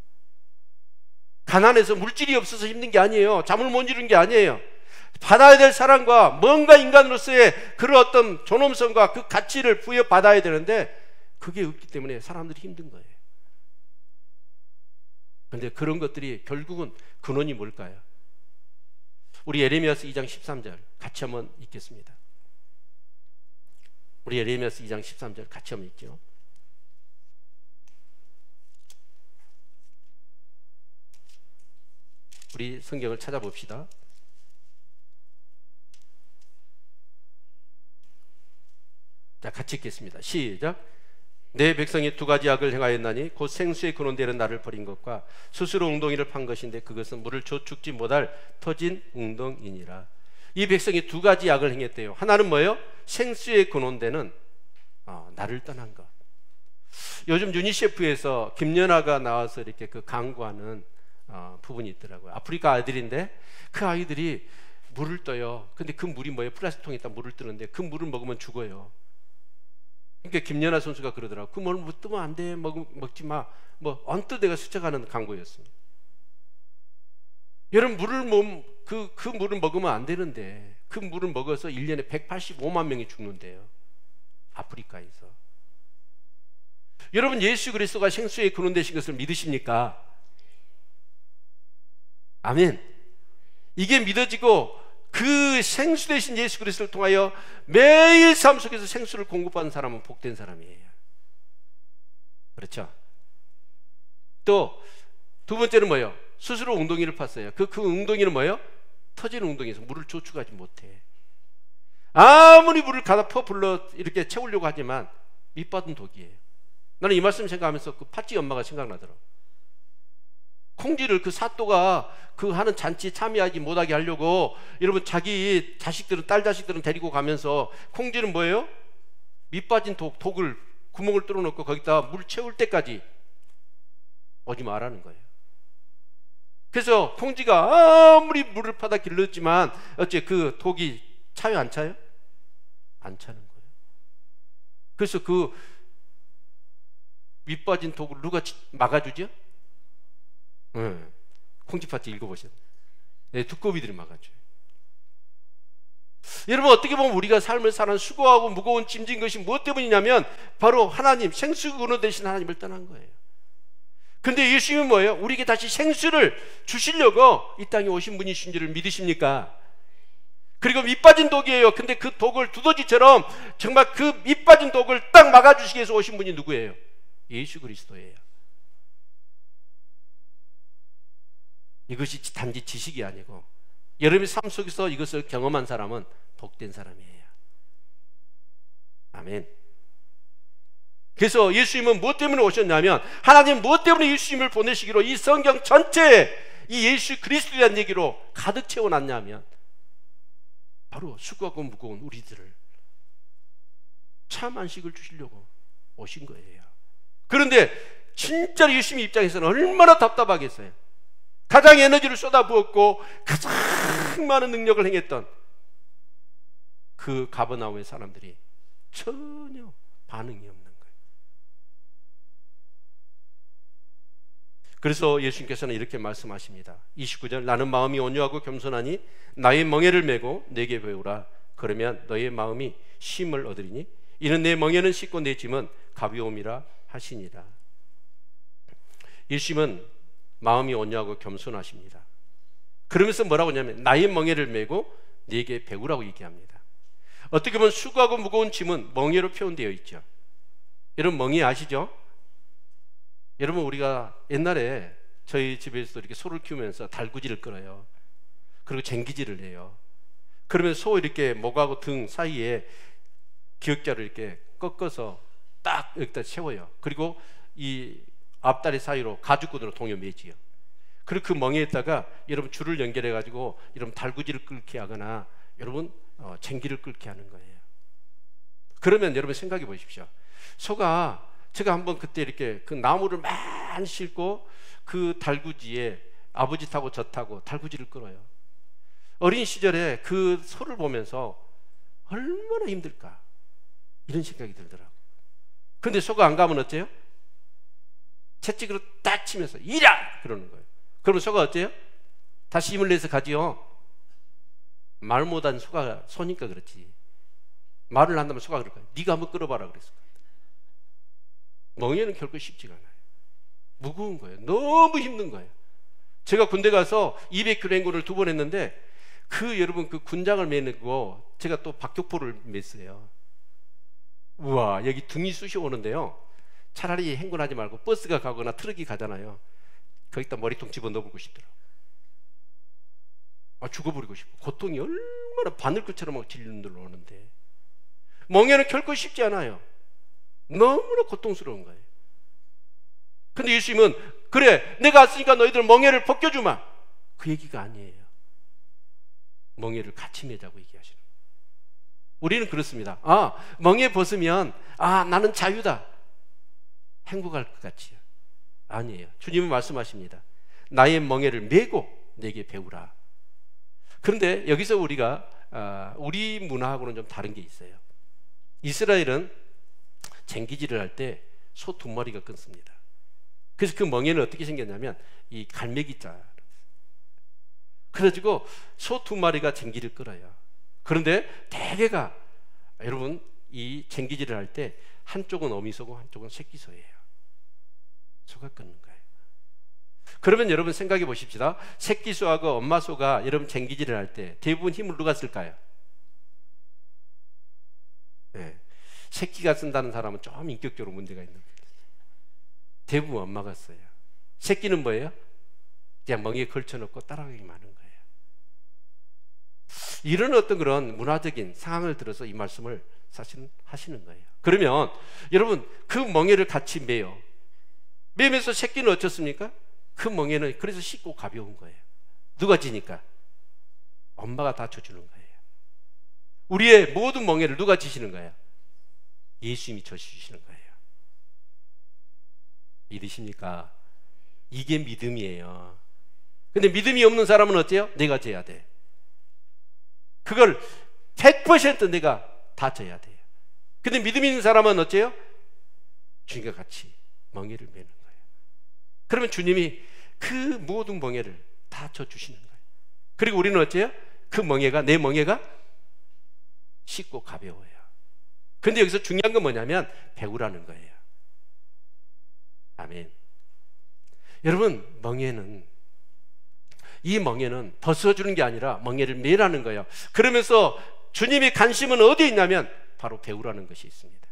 가난해서 물질이 없어서 힘든 게 아니에요. 잠을 못 이루는 게 아니에요. 받아야 될 사랑과 뭔가 인간으로서의 그런 어떤 존엄성과 그 가치를 부여받아야 되는데 그게 없기 때문에 사람들이 힘든 거예요. 그런데 그런 것들이 결국은 근원이 뭘까요? 우리 예레미야서 2장 13절 같이 한번 읽겠습니다. 우리 예레미야서 2장 13절 같이 한번 읽죠. 우리 성경을 찾아봅시다. 자, 같이 읽겠습니다. 시작. 내 백성이 두 가지 악을 행하였나니 곧 생수의 근원되는 나를 버린 것과 스스로 웅덩이를 판 것인데 그것은 물을 줘 죽지 못할 터진 웅덩이니라. 이 백성이 두 가지 악을 행했대요. 하나는 뭐예요? 생수의 근원되는 나를 떠난 것. 요즘 유니세프에서 김연아가 나와서 이렇게 그 강구하는 부분이 있더라고요. 아프리카 아이들인데 그 아이들이 물을 떠요. 근데 그 물이 뭐예요? 플라스틱 통에다 물을 뜨는데 그 물을 먹으면 죽어요. 그러니까 김연아 선수가 그러더라고. 그 물 뜨면 안 돼. 먹지 마. 뭐 언뜻 내가 스쳐가는 광고였습니다. 여러분 그 물을 먹으면 안 되는데 그 물을 먹어서 1년에 185만 명이 죽는데요. 아프리카에서. 여러분 예수 그리스도가 생수의 근원 되신 것을 믿으십니까? 아멘. 이게 믿어지고 그 생수 되신 예수 그리스도를 통하여 매일 삶 속에서 생수를 공급하는 사람은 복된 사람이에요. 그렇죠? 또 두 번째는 뭐예요? 스스로 웅덩이를 팠어요. 그 웅덩이는 뭐예요? 터진 웅덩이에서 물을 저축하지 못해. 아무리 물을 가다 불러 이렇게 채우려고 하지만 밑받은 독이에요. 나는 이 말씀 생각하면서 그 팥쥐 엄마가 생각나더라고. 콩쥐를 그 사또가 그 하는 잔치에 참여하지 못하게 하려고 여러분 자기 자식들은 딸 자식들은 데리고 가면서 콩쥐는 뭐예요? 밑빠진 독을 구멍을 뚫어놓고 거기다 물 채울 때까지 오지 말라는 거예요. 그래서 콩쥐가 아무리 물을 파다 길렀지만 어째 그 독이 차요 안 차요? 안 차는 거예요. 그래서 그 밑빠진 독을 누가 막아주죠? 콩쥐팥쥐 읽어보세요. 네, 두꺼비들이 막아줘요. 여러분 어떻게 보면 우리가 삶을 사는 수고하고 무거운 짐진 것이 무엇 때문이냐면 바로 하나님, 생수 근원 되신 하나님을 떠난 거예요. 근데 예수님은 뭐예요? 우리에게 다시 생수를 주시려고 이 땅에 오신 분이신 줄을 믿으십니까? 그리고 밑빠진 독이에요. 근데 그 독을 두더지처럼 정말 그 밑빠진 독을 딱 막아주시기 위해서 오신 분이 누구예요? 예수 그리스도예요. 이것이 단지 지식이 아니고 여러분의 삶 속에서 이것을 경험한 사람은 복된 사람이에요. 아멘. 그래서 예수님은 무엇 때문에 오셨냐면 하나님 무엇 때문에 예수님을 보내시기로 이 성경 전체에 이 예수 그리스도에 대한 얘기로 가득 채워놨냐면 바로 수고하고 무거운 우리들을 참 안식을 주시려고 오신 거예요. 그런데 진짜 예수님 입장에서는 얼마나 답답하겠어요. 가장 에너지를 쏟아부었고 가장 많은 능력을 행했던 그 가버나움의 사람들이 전혀 반응이 없는 거예요. 그래서 예수님께서는 이렇게 말씀하십니다. 29절 나는 마음이 온유하고 겸손하니 나의 멍에를 메고 내게 배우라. 그러면 너의 마음이 쉼을 얻으리니 이는 내 멍에는 씻고 내 짐은 가벼움이라 하시니라. 예수님은 마음이 온유하고 겸손하십니다. 그러면서 뭐라고 하냐면 나의 멍에를 메고 네게 배우라고 얘기합니다. 어떻게 보면 수고하고 무거운 짐은 멍에로 표현되어 있죠. 여러분 멍에 아시죠? 여러분 우리가 옛날에 저희 집에서도 이렇게 소를 키우면서 달구지를 끌어요. 그리고 쟁기질을 해요. 그러면 소 이렇게 목하고 등 사이에 기역자를 이렇게 꺾어서 딱 여기다 세워요. 그리고 이 앞다리 사이로 가죽끈으로 동여 매지요. 그리고 그 멍에다가 여러분 줄을 연결해 가지고 여러분 달구지를 끓게 하거나 여러분 쟁기를 끓게 하는 거예요. 그러면 여러분 생각해 보십시오. 소가 제가 한번 그때 이렇게 그 나무를 많이 싣고 그 달구지에 아버지 타고 저 타고 달구지를 끌어요. 어린 시절에 그 소를 보면서 얼마나 힘들까 이런 생각이 들더라고요. 그런데 소가 안 가면 어때요? 채찍으로 딱 치면서 이라! 그러는 거예요. 그러면 소가 어때요? 다시 힘을 내서 가지요. 말 못한 소가 소니까 그렇지. 말을 한다면 소가 그럴 거예요. 네가 한번 끌어봐라 그랬을 거예요. 멍에는 결코 쉽지가 않아요. 무거운 거예요. 너무 힘든 거예요. 제가 군대 가서 200kg 행군을 2번 했는데 여러분 그 군장을 매고 제가 또 박격포를 맸어요. 우와, 여기 등이 쑤셔 오는데요. 차라리 행군하지 말고 버스가 가거나 트럭이 가잖아요. 거기다 머리통 집어넣어보고 싶더라고요. 죽어버리고 싶고 고통이 얼마나 바늘끝처럼 막 질들러 오는데 멍에는 결코 쉽지 않아요. 너무나 고통스러운 거예요. 근데 예수님은 그래 내가 왔으니까 너희들 멍에를 벗겨주마 그 얘기가 아니에요. 멍에를 같이 매자고 얘기하시는 거예요. 우리는 그렇습니다. 멍에 벗으면 나는 자유다 행복할 것 같지요. 아니에요. 주님은 말씀하십니다. 나의 멍에를 메고 내게 배우라. 그런데 여기서 우리가 우리 문화하고는 좀 다른 게 있어요. 이스라엘은 쟁기질을 할 때 소 2마리가 끊습니다. 그래서 그 멍에는 어떻게 생겼냐면 이 갈매기자 그래가지고 소 2마리가 쟁기를 끌어요. 그런데 대개가 여러분 이 쟁기질을 할 때 한쪽은 어미소고 한쪽은 새끼소예요. 소가 끊는 거예요. 그러면 여러분 생각해 보십시다. 새끼소하고 엄마소가 여러분 쟁기질을 할 때 대부분 힘을 누가 쓸까요? 네. 새끼가 쓴다는 사람은 좀 인격적으로 문제가 있는 거예요. 대부분 엄마가 써요. 새끼는 뭐예요? 그냥 멍에 걸쳐놓고 따라가기만 하는 거예요. 이런 어떤 그런 문화적인 상황을 들어서 이 말씀을 사실은 하시는 거예요. 그러면 여러분 그 멍에를 같이 매요. 매면서 새끼는 어떻습니까? 그 멍에는 그래서 쉽고 가벼운 거예요. 누가 지니까? 엄마가 다 져주는 거예요. 우리의 모든 멍에를 누가 지시는 거예요? 예수님이 져주시는 거예요. 믿으십니까? 이게 믿음이에요. 근데 믿음이 없는 사람은 어때요? 내가 져야 돼. 그걸 100% 내가 다 져야 돼요. 근데 믿음이 있는 사람은 어때요? 주님과 같이 멍에를 매는 거예요. 그러면 주님이 그 모든 멍에를 다 져주시는 거예요. 그리고 우리는 어때요? 그 멍에가 내 멍에가 쉽고 가벼워요. 근데 여기서 중요한 건 뭐냐면 배우라는 거예요. 아멘. 여러분 이 멍에는 벗어주는 게 아니라 멍에를 매라는 거예요. 그러면서 주님의 관심은 어디에 있냐면 바로 배우라는 것이 있습니다.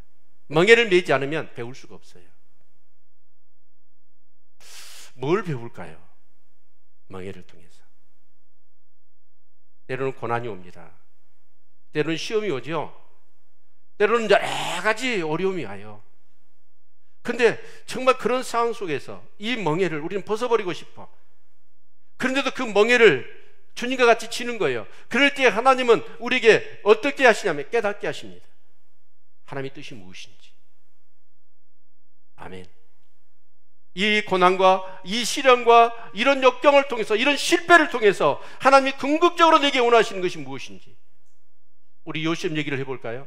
멍에를 매지 않으면 배울 수가 없어요. 뭘 배울까요? 멍에를 통해서. 때로는 고난이 옵니다. 때로는 시험이 오죠. 때로는 여러 가지 어려움이 와요. 근데 정말 그런 상황 속에서 이 멍에를 우리는 벗어버리고 싶어. 그런데도 그 멍에를 주님과 같이 치는 거예요. 그럴 때 하나님은 우리에게 어떻게 하시냐면 깨닫게 하십니다. 하나님의 뜻이 무엇인지. 아멘. 이 고난과 이 시련과 이런 역경을 통해서 이런 실패를 통해서 하나님이 궁극적으로 내게 원하시는 것이 무엇인지. 우리 요셉 얘기를 해볼까요?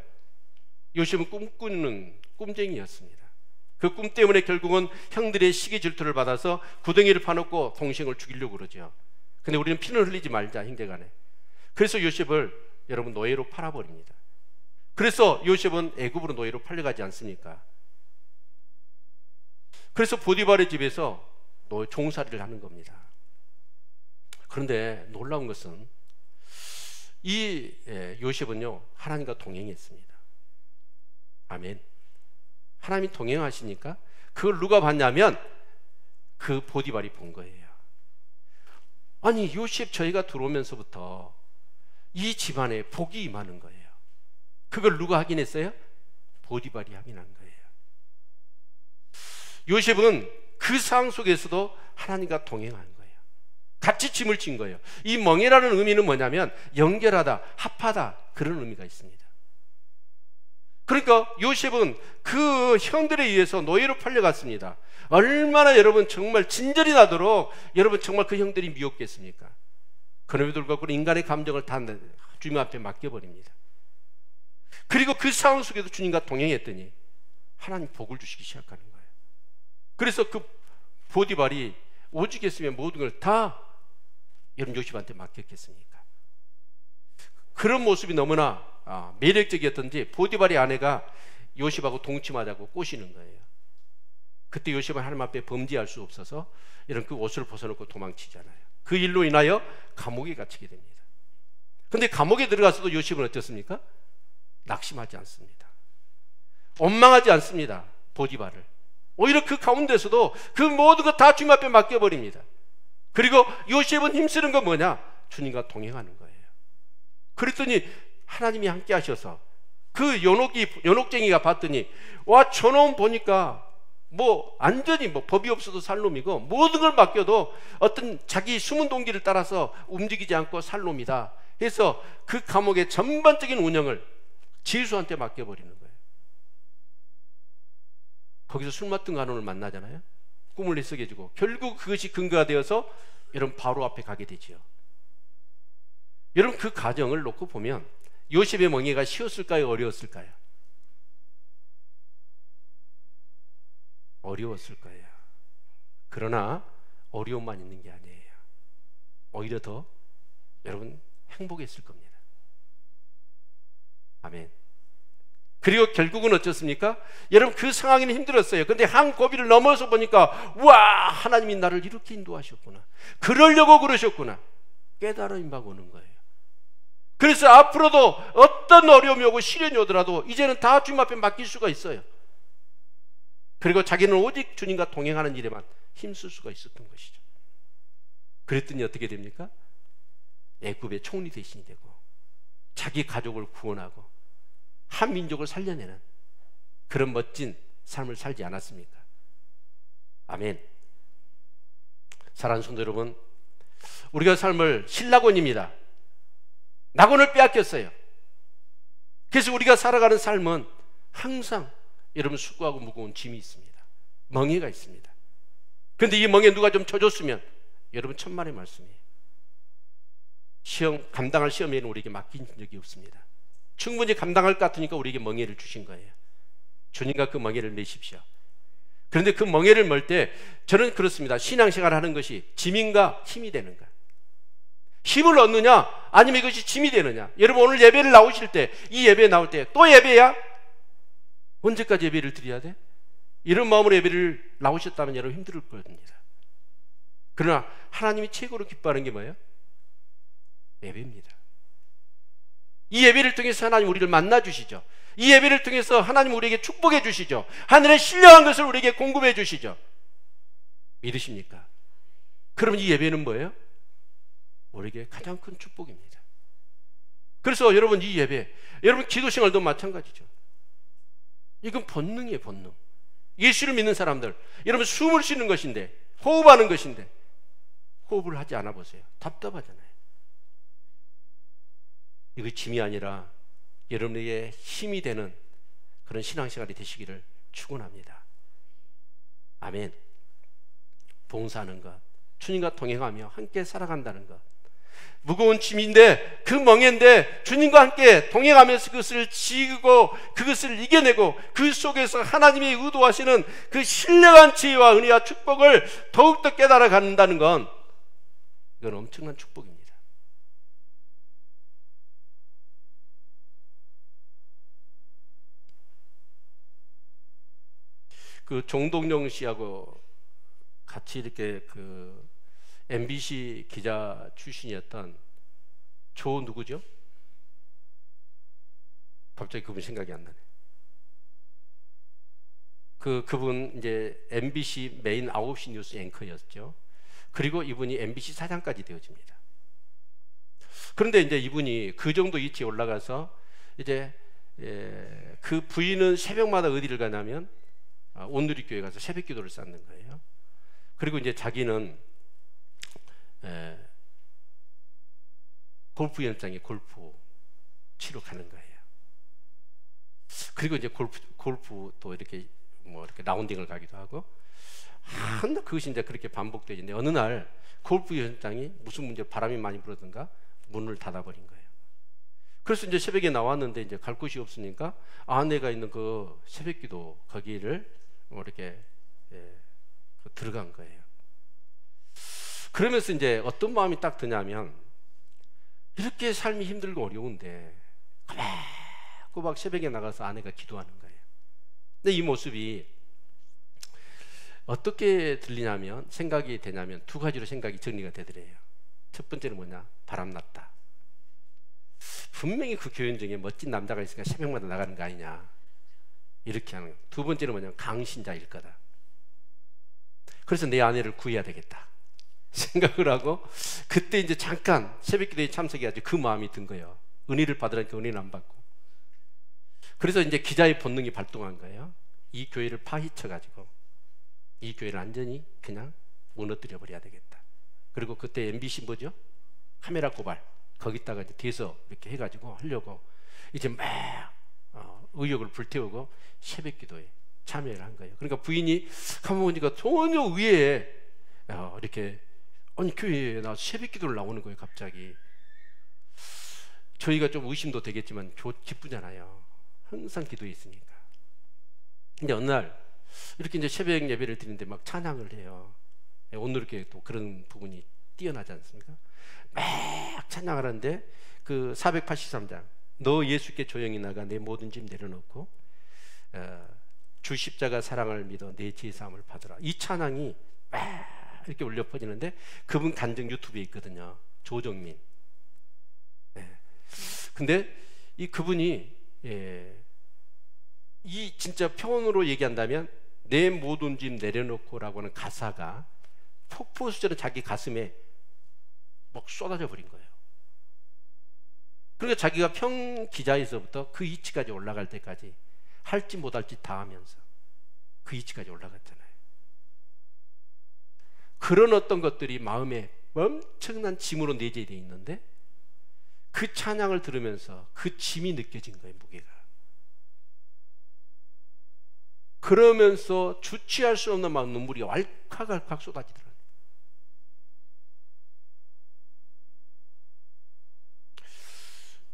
요셉은 꿈꾸는 꿈쟁이였습니다. 그 꿈 때문에 결국은 형들의 시기 질투를 받아서 구덩이를 파놓고 동생을 죽이려고 그러죠. 근데 우리는 피는 흘리지 말자 형제간에. 그래서 요셉을 여러분 노예로 팔아버립니다. 그래서 요셉은 애굽으로 노예로 팔려가지 않습니까? 그래서 보디발의 집에서 종살이를 하는 겁니다. 그런데 놀라운 것은 이 요셉은요 하나님과 동행했습니다. 아멘. 하나님이 동행하시니까 그걸 누가 봤냐면 그 보디발이 본 거예요. 아니 요셉 저희가 들어오면서부터 이 집안에 복이 임하는 거예요. 그걸 누가 확인했어요? 보디발이 확인한 거예요. 그런데 그 보디발이 요셉은 그 상황 속에서도 하나님과 동행한 거예요. 같이 짐을 진 거예요. 이 멍에라는 의미는 뭐냐면 연결하다, 합하다, 그런 의미가 있습니다. 그러니까 요셉은 그 형들에 의해서 노예로 팔려갔습니다. 얼마나 여러분 정말 진절이 나도록 여러분 정말 그 형들이 미웠겠습니까? 그럼에도 불구하고 인간의 감정을 다 주님 앞에 맡겨버립니다. 그리고 그 상황 속에도 주님과 동행했더니 하나님 복을 주시기 시작하는 거예요. 그래서 그 보디발이 오죽했으면 모든 걸 다 여러분 요셉한테 맡겼겠습니까? 그런 모습이 너무나 매력적이었던지 보디발의 아내가 요셉하고 동침하자고 꼬시는 거예요. 그때 요셉은 하나님 앞에 범죄할 수 없어서 이런 그 옷을 벗어놓고 도망치잖아요. 그 일로 인하여 감옥에 갇히게 됩니다. 그런데 감옥에 들어가서도 요셉은 어떻습니까? 낙심하지 않습니다. 원망하지 않습니다. 보디발을. 오히려 그 가운데서도 그 모든 것 다 주님 앞에 맡겨버립니다. 그리고 요셉은 힘쓰는 건 뭐냐? 주님과 동행하는 거예요. 그랬더니 하나님이 함께 하셔서 그 연옥쟁이가 봤더니 와 저놈 보니까 뭐 완전히 뭐 법이 없어도 살 놈이고 모든 걸 맡겨도 어떤 자기 숨은 동기를 따라서 움직이지 않고 살 놈이다 해서 그 감옥의 전반적인 운영을 지휘소한테 맡겨버리는 거예요. 거기서 술 맡은 간원을 만나잖아요. 꿈을 해석해 주고 결국 그것이 근거가 되어서 여러분 바로 앞에 가게 되지요. 여러분 그 과정을 놓고 보면 요셉의 멍에가 쉬웠을까요? 어려웠을까요? 어려웠을 거예요. 그러나 어려움만 있는 게 아니에요. 오히려 더 여러분 행복했을 겁니다. 아멘. 그리고 결국은 어쩌습니까? 여러분 그 상황에는 힘들었어요. 그런데 한 고비를 넘어서 보니까 와 하나님이 나를 이렇게 인도하셨구나. 그러려고 그러셨구나. 깨달음이 막 오는 거예요. 그래서 앞으로도 어떤 어려움이 오고 시련이 오더라도 이제는 다 주님 앞에 맡길 수가 있어요. 그리고 자기는 오직 주님과 동행하는 일에만 힘쓸 수가 있었던 것이죠. 그랬더니 어떻게 됩니까? 애굽의 총리 대신이 되고 자기 가족을 구원하고 한 민족을 살려내는 그런 멋진 삶을 살지 않았습니까? 아멘. 사랑하는 성도 여러분, 우리가 삶을 신라곤입니다. 낙원을 빼앗겼어요. 그래서 우리가 살아가는 삶은 항상 여러분 수고하고 무거운 짐이 있습니다. 멍에가 있습니다. 그런데 이 멍에 누가 좀 쳐줬으면 여러분 천만의 말씀이에요. 감당할 시험에는 우리에게 맡긴 적이 없습니다. 충분히 감당할 것 같으니까 우리에게 멍에를 주신 거예요. 주님과 그 멍에를 메십시오. 그런데 그 멍에를 멀 때 저는 그렇습니다. 신앙생활을 하는 것이 짐인가 힘이 되는가? 힘을 얻느냐 아니면 이것이 짐이 되느냐? 여러분 오늘 예배를 나오실 때 이 예배 나올 때 또 예배야? 언제까지 예배를 드려야 돼? 이런 마음으로 예배를 나오셨다면 여러분 힘들 겁니다. 그러나 하나님이 최고로 기뻐하는 게 뭐예요? 예배입니다. 이 예배를 통해서 하나님 우리를 만나 주시죠. 이 예배를 통해서 하나님 우리에게 축복해 주시죠. 하늘의 신령한 것을 우리에게 공급해 주시죠. 믿으십니까? 그럼 이 예배는 뭐예요? 우리에게 가장 큰 축복입니다. 그래서 여러분 이 예배, 여러분 기도 생활도 마찬가지죠. 이건 본능이에요. 본능. 예수를 믿는 사람들, 여러분 숨을 쉬는 것인데, 호흡하는 것인데 호흡을 하지 않아 보세요. 답답하잖아요. 이거 짐이 아니라 여러분에게 힘이 되는 그런 신앙생활이 되시기를 축원합니다. 아멘. 봉사하는 것, 주님과 동행하며 함께 살아간다는 것, 무거운 짐인데 그 멍에인데 주님과 함께 동행하면서 그것을 지고 그것을 이겨내고 그 속에서 하나님이 의도하시는 그 신령한 지혜와 은혜와 축복을 더욱더 깨달아 간다는 건 이건 엄청난 축복입니다. 그 종동영 씨하고 같이 이렇게 그 MBC 기자 출신이었던 조 누구죠? 갑자기 그분 생각이 안 나네. 그분 이제 MBC 메인 9시 뉴스 앵커였죠. 그리고 이분이 MBC 사장까지 되어집니다. 그런데 이제 이분이 그 정도 위치에 올라가서 이제 그 부인은 새벽마다 어디를 가냐면 온누리교회 가서 새벽 기도를 쌓는 거예요. 그리고 이제 자기는 골프 연장에 골프 치러 가는 거예요. 그리고 이제 골프 또 이렇게 뭐 이렇게 라운딩을 가기도 하고, 한날 그것이 이제 그렇게 반복되는데, 어느 날 골프 연장이 무슨 문제로 바람이 많이 불었던가 문을 닫아버린 거예요. 그래서 이제 새벽에 나왔는데 이제 갈 곳이 없으니까 아내가 있는 그 새벽기도 거기를 뭐 이렇게 들어간 거예요. 그러면서 이제 어떤 마음이 딱 드냐면, 이렇게 삶이 힘들고 어려운데 꼬박 새벽에 나가서 아내가 기도하는 거예요. 근데 이 모습이 어떻게 들리냐면, 생각이 되냐면 두 가지로 생각이 정리가 되더래요. 첫 번째는 뭐냐? 바람났다. 분명히 그 교연 중에 멋진 남자가 있으니까 새벽마다 나가는 거 아니냐, 이렇게 하는 거예요. 두 번째는 뭐냐? 강신자일 거다. 그래서 내 아내를 구해야 되겠다 생각을 하고, 그때 이제 잠깐 새벽기도에 참석해가지고 그 마음이 든 거예요. 은혜를 받으라니까 은혜는 안 받고. 그래서 이제 기자의 본능이 발동한 거예요. 이 교회를 파헤쳐가지고 이 교회를 완전히 그냥 무너뜨려 버려야 되겠다. 그리고 그때 MBC 뭐죠? 카메라 고발, 거기다가 이제 뒤에서 이렇게 해가지고 하려고 이제 막 의욕을 불태우고 새벽기도에 참여를 한 거예요. 그러니까 부인이 가만 보니까 전혀 의외에 이렇게, 아니 교회에 나 새벽기도를 나오는 거예요. 갑자기. 저희가 좀 의심도 되겠지만 기쁘잖아요. 항상 기도에 있으니까. 근데 어느 날 이렇게 이제 새벽 예배를 드리는데 막 찬양을 해요. 오늘 이렇게 또 그런 부분이 뛰어나지 않습니까? 막 찬양을 하는데 그 483장, 너 예수께 조용히 나가 내 모든 짐 내려놓고 주 십자가 사랑을 믿어 내 제사함을 받으라. 이 찬양이 막 이렇게 울려 퍼지는데, 그분 간증 유튜브에 있거든요. 조정민. 근데 이 그분이 이 진짜 표현으로 얘기한다면 내 모든 짐 내려놓고라고 하는 가사가 폭포수처럼 자기 가슴에 막 쏟아져 버린 거예요. 그러니까 자기가 평기자에서부터 그 위치까지 올라갈 때까지 할지 못할지 다 하면서 그 위치까지 올라갔잖아요. 그런 어떤 것들이 마음에 엄청난 짐으로 내재되어 있는데, 그 찬양을 들으면서 그 짐이 느껴진 거예요. 무게가. 그러면서 주체할 수 없는 막 눈물이 왈칵왈칵 쏟아지더라고요.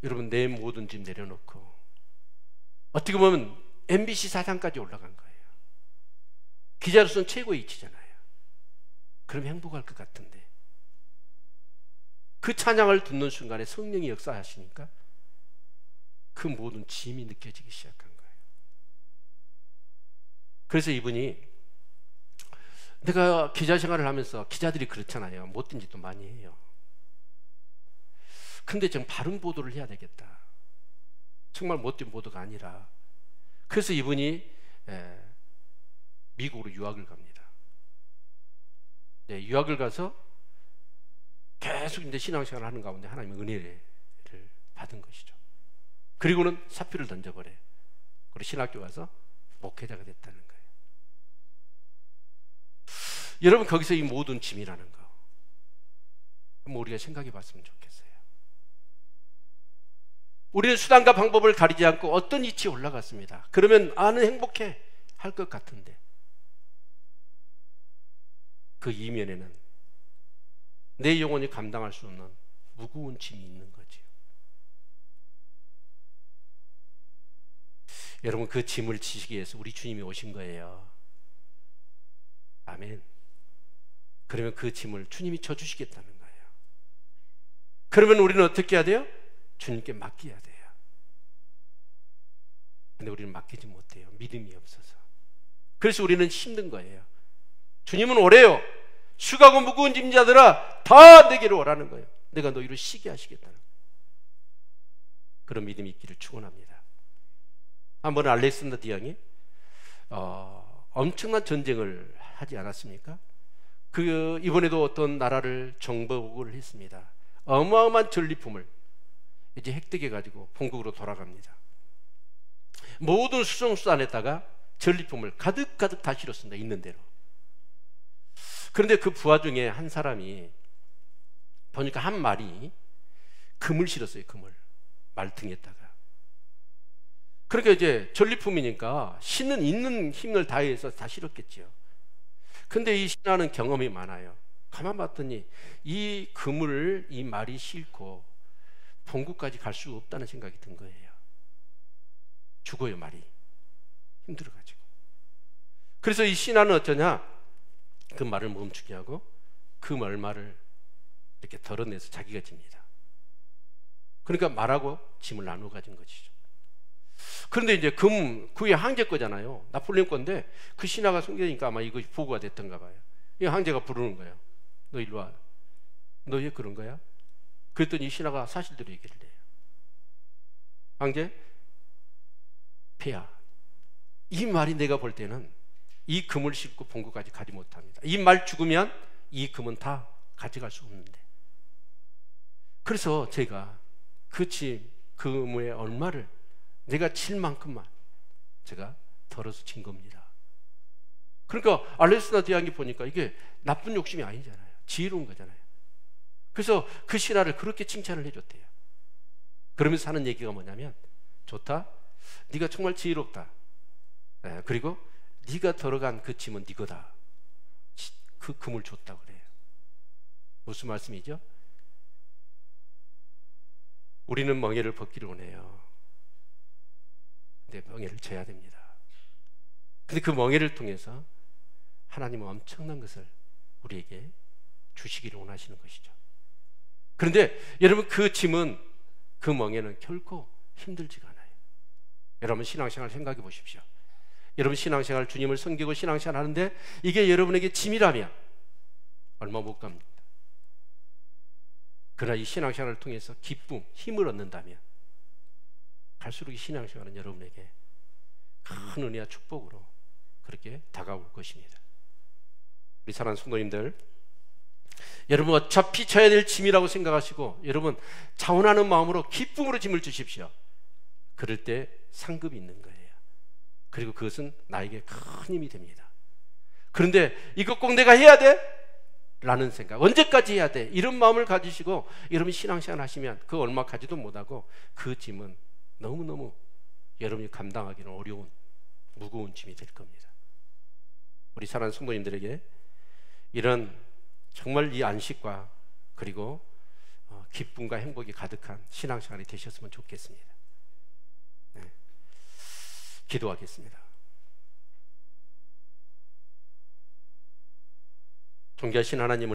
여러분, 내 모든 짐 내려놓고 어떻게 보면 MBC 사장까지 올라간 거예요. 기자로서는 최고의 위치잖아요. 그럼 행복할 것 같은데, 그 찬양을 듣는 순간에 성령이 역사하시니까 그 모든 짐이 느껴지기 시작한 거예요. 그래서 이분이, 내가 기자 생활을 하면서 기자들이 그렇잖아요. 못된 짓도 많이 해요. 근데 좀 바른 보도를 해야 되겠다. 정말 못된 보도가 아니라. 그래서 이분이 미국으로 유학을 갑니다. 유학을 가서 계속 이제 신앙생활을 하는 가운데 하나님의 은혜를 받은 것이죠. 그리고는 사표를 던져버려요. 그리고 신학교 가서 목회자가 됐다는 거예요. 여러분, 거기서 이 모든 짐이라는 거 한번 우리가 생각해 봤으면 좋겠어요. 우리는 수단과 방법을 가리지 않고 어떤 위치에 올라갔습니다. 그러면 나는 행복해 할 것 같은데, 그 이면에는 내 영혼이 감당할 수 없는 무거운 짐이 있는 거지요. 여러분, 그 짐을 지시기 위해서 우리 주님이 오신 거예요. 아멘. 그러면 그 짐을 주님이 져주시겠다는 거예요. 그러면 우리는 어떻게 해야 돼요? 주님께 맡겨야 돼요. 근데 우리는 맡기지 못해요. 믿음이 없어서. 그래서 우리는 힘든 거예요. 주님은 오래요. 수고하고 무거운 짐자들아 다 내게로 오라는 거예요. 내가 너희를 쉬게 하시겠다는 거예요. 그런 믿음이 있기를 축원합니다. 한번 알렉산더 디앙이 엄청난 전쟁을 하지 않았습니까? 이번에도 어떤 나라를 정복을 했습니다. 어마어마한 전리품을 이제 획득해 가지고 본국으로 돌아갑니다. 모든 수송수단에다가 전리품을 가득가득 다 실었습니다. 있는 대로. 그런데 그 부하 중에 한 사람이 보니까 한 말이 금을 실었어요. 금을 말등에다가. 그러니까 이제 전리품이니까 신은 있는 힘을 다해서 다 실었겠죠. 근데 이 신하는 경험이 많아요. 가만 봤더니 이 그물을 이 말이 싣고 본국까지 갈 수 없다는 생각이 든 거예요. 죽어요, 말이. 힘들어가지고. 그래서 이 신하는 어쩌냐? 그 말을 멈추게 하고 그 말을 이렇게 덜어내서 자기가 집니다. 그러니까 말하고 짐을 나누어 가진 것이죠. 그런데 이제 그게 황제 거잖아요. 나폴레옹 건데 그 신하가 숨겨니까 아마 이것이 보고가 됐던가 봐요. 이 황제가 부르는 거예요. 너 일로 와. 너 왜 그런 거야? 그랬더니 이 신하가 사실대로 얘기를 해요. 황제, 폐하, 이 말이 내가 볼 때는 이 금을 싣고 본국까지 가지 못합니다. 이 말 죽으면 이 금은 다 가져갈 수 없는데. 그래서 제가 그 금의 얼마를 내가 칠 만큼만 제가 덜어서 진 겁니다. 그러니까 알렉산더 대왕이 보니까 이게 나쁜 욕심이 아니잖아요. 지혜로운 거잖아요. 그래서 그 신하를 그렇게 칭찬을 해줬대요. 그러면서 하는 얘기가 뭐냐면, 좋다, 네가 정말 지혜롭다. 그리고 네가 덜어간 그 짐은 네 거다. 그 금을 줬다고 그래요. 무슨 말씀이죠? 우리는 멍에를 벗기를 원해요. 근데 멍에를 져야 됩니다. 근데 그 멍에를 통해서 하나님은 엄청난 것을 우리에게 주시기를 원하시는 것이죠. 그런데 여러분, 그 짐은, 그 멍에는 결코 힘들지가 않아요. 여러분 신앙생활 생각해 보십시오. 여러분 신앙생활, 주님을 섬기고 신앙생활 하는데 이게 여러분에게 짐이라면 얼마 못 갑니다. 그러나 이 신앙생활을 통해서 기쁨, 힘을 얻는다면 갈수록 이 신앙생활은 여러분에게 큰 은혜와 축복으로 그렇게 다가올 것입니다. 우리 사랑하는 성도님들, 여러분 어차피 져야 될 짐이라고 생각하시고 여러분 자원하는 마음으로 기쁨으로 짐을 주십시오. 그럴 때 상급이 있는 거예요. 그리고 그것은 나에게 큰 힘이 됩니다. 그런데 이거 꼭 내가 해야 돼? 라는 생각, 언제까지 해야 돼? 이런 마음을 가지시고 여러분 신앙생활 하시면 그 얼마 가지도 못하고 그 짐은 너무너무 여러분이 감당하기는 어려운 무거운 짐이 될 겁니다. 우리 사랑하는 성도님들에게 이런 정말 이 안식과 그리고 기쁨과 행복이 가득한 신앙생활이 되셨으면 좋겠습니다. 네. 기도하겠습니다. 존귀하신 하나님을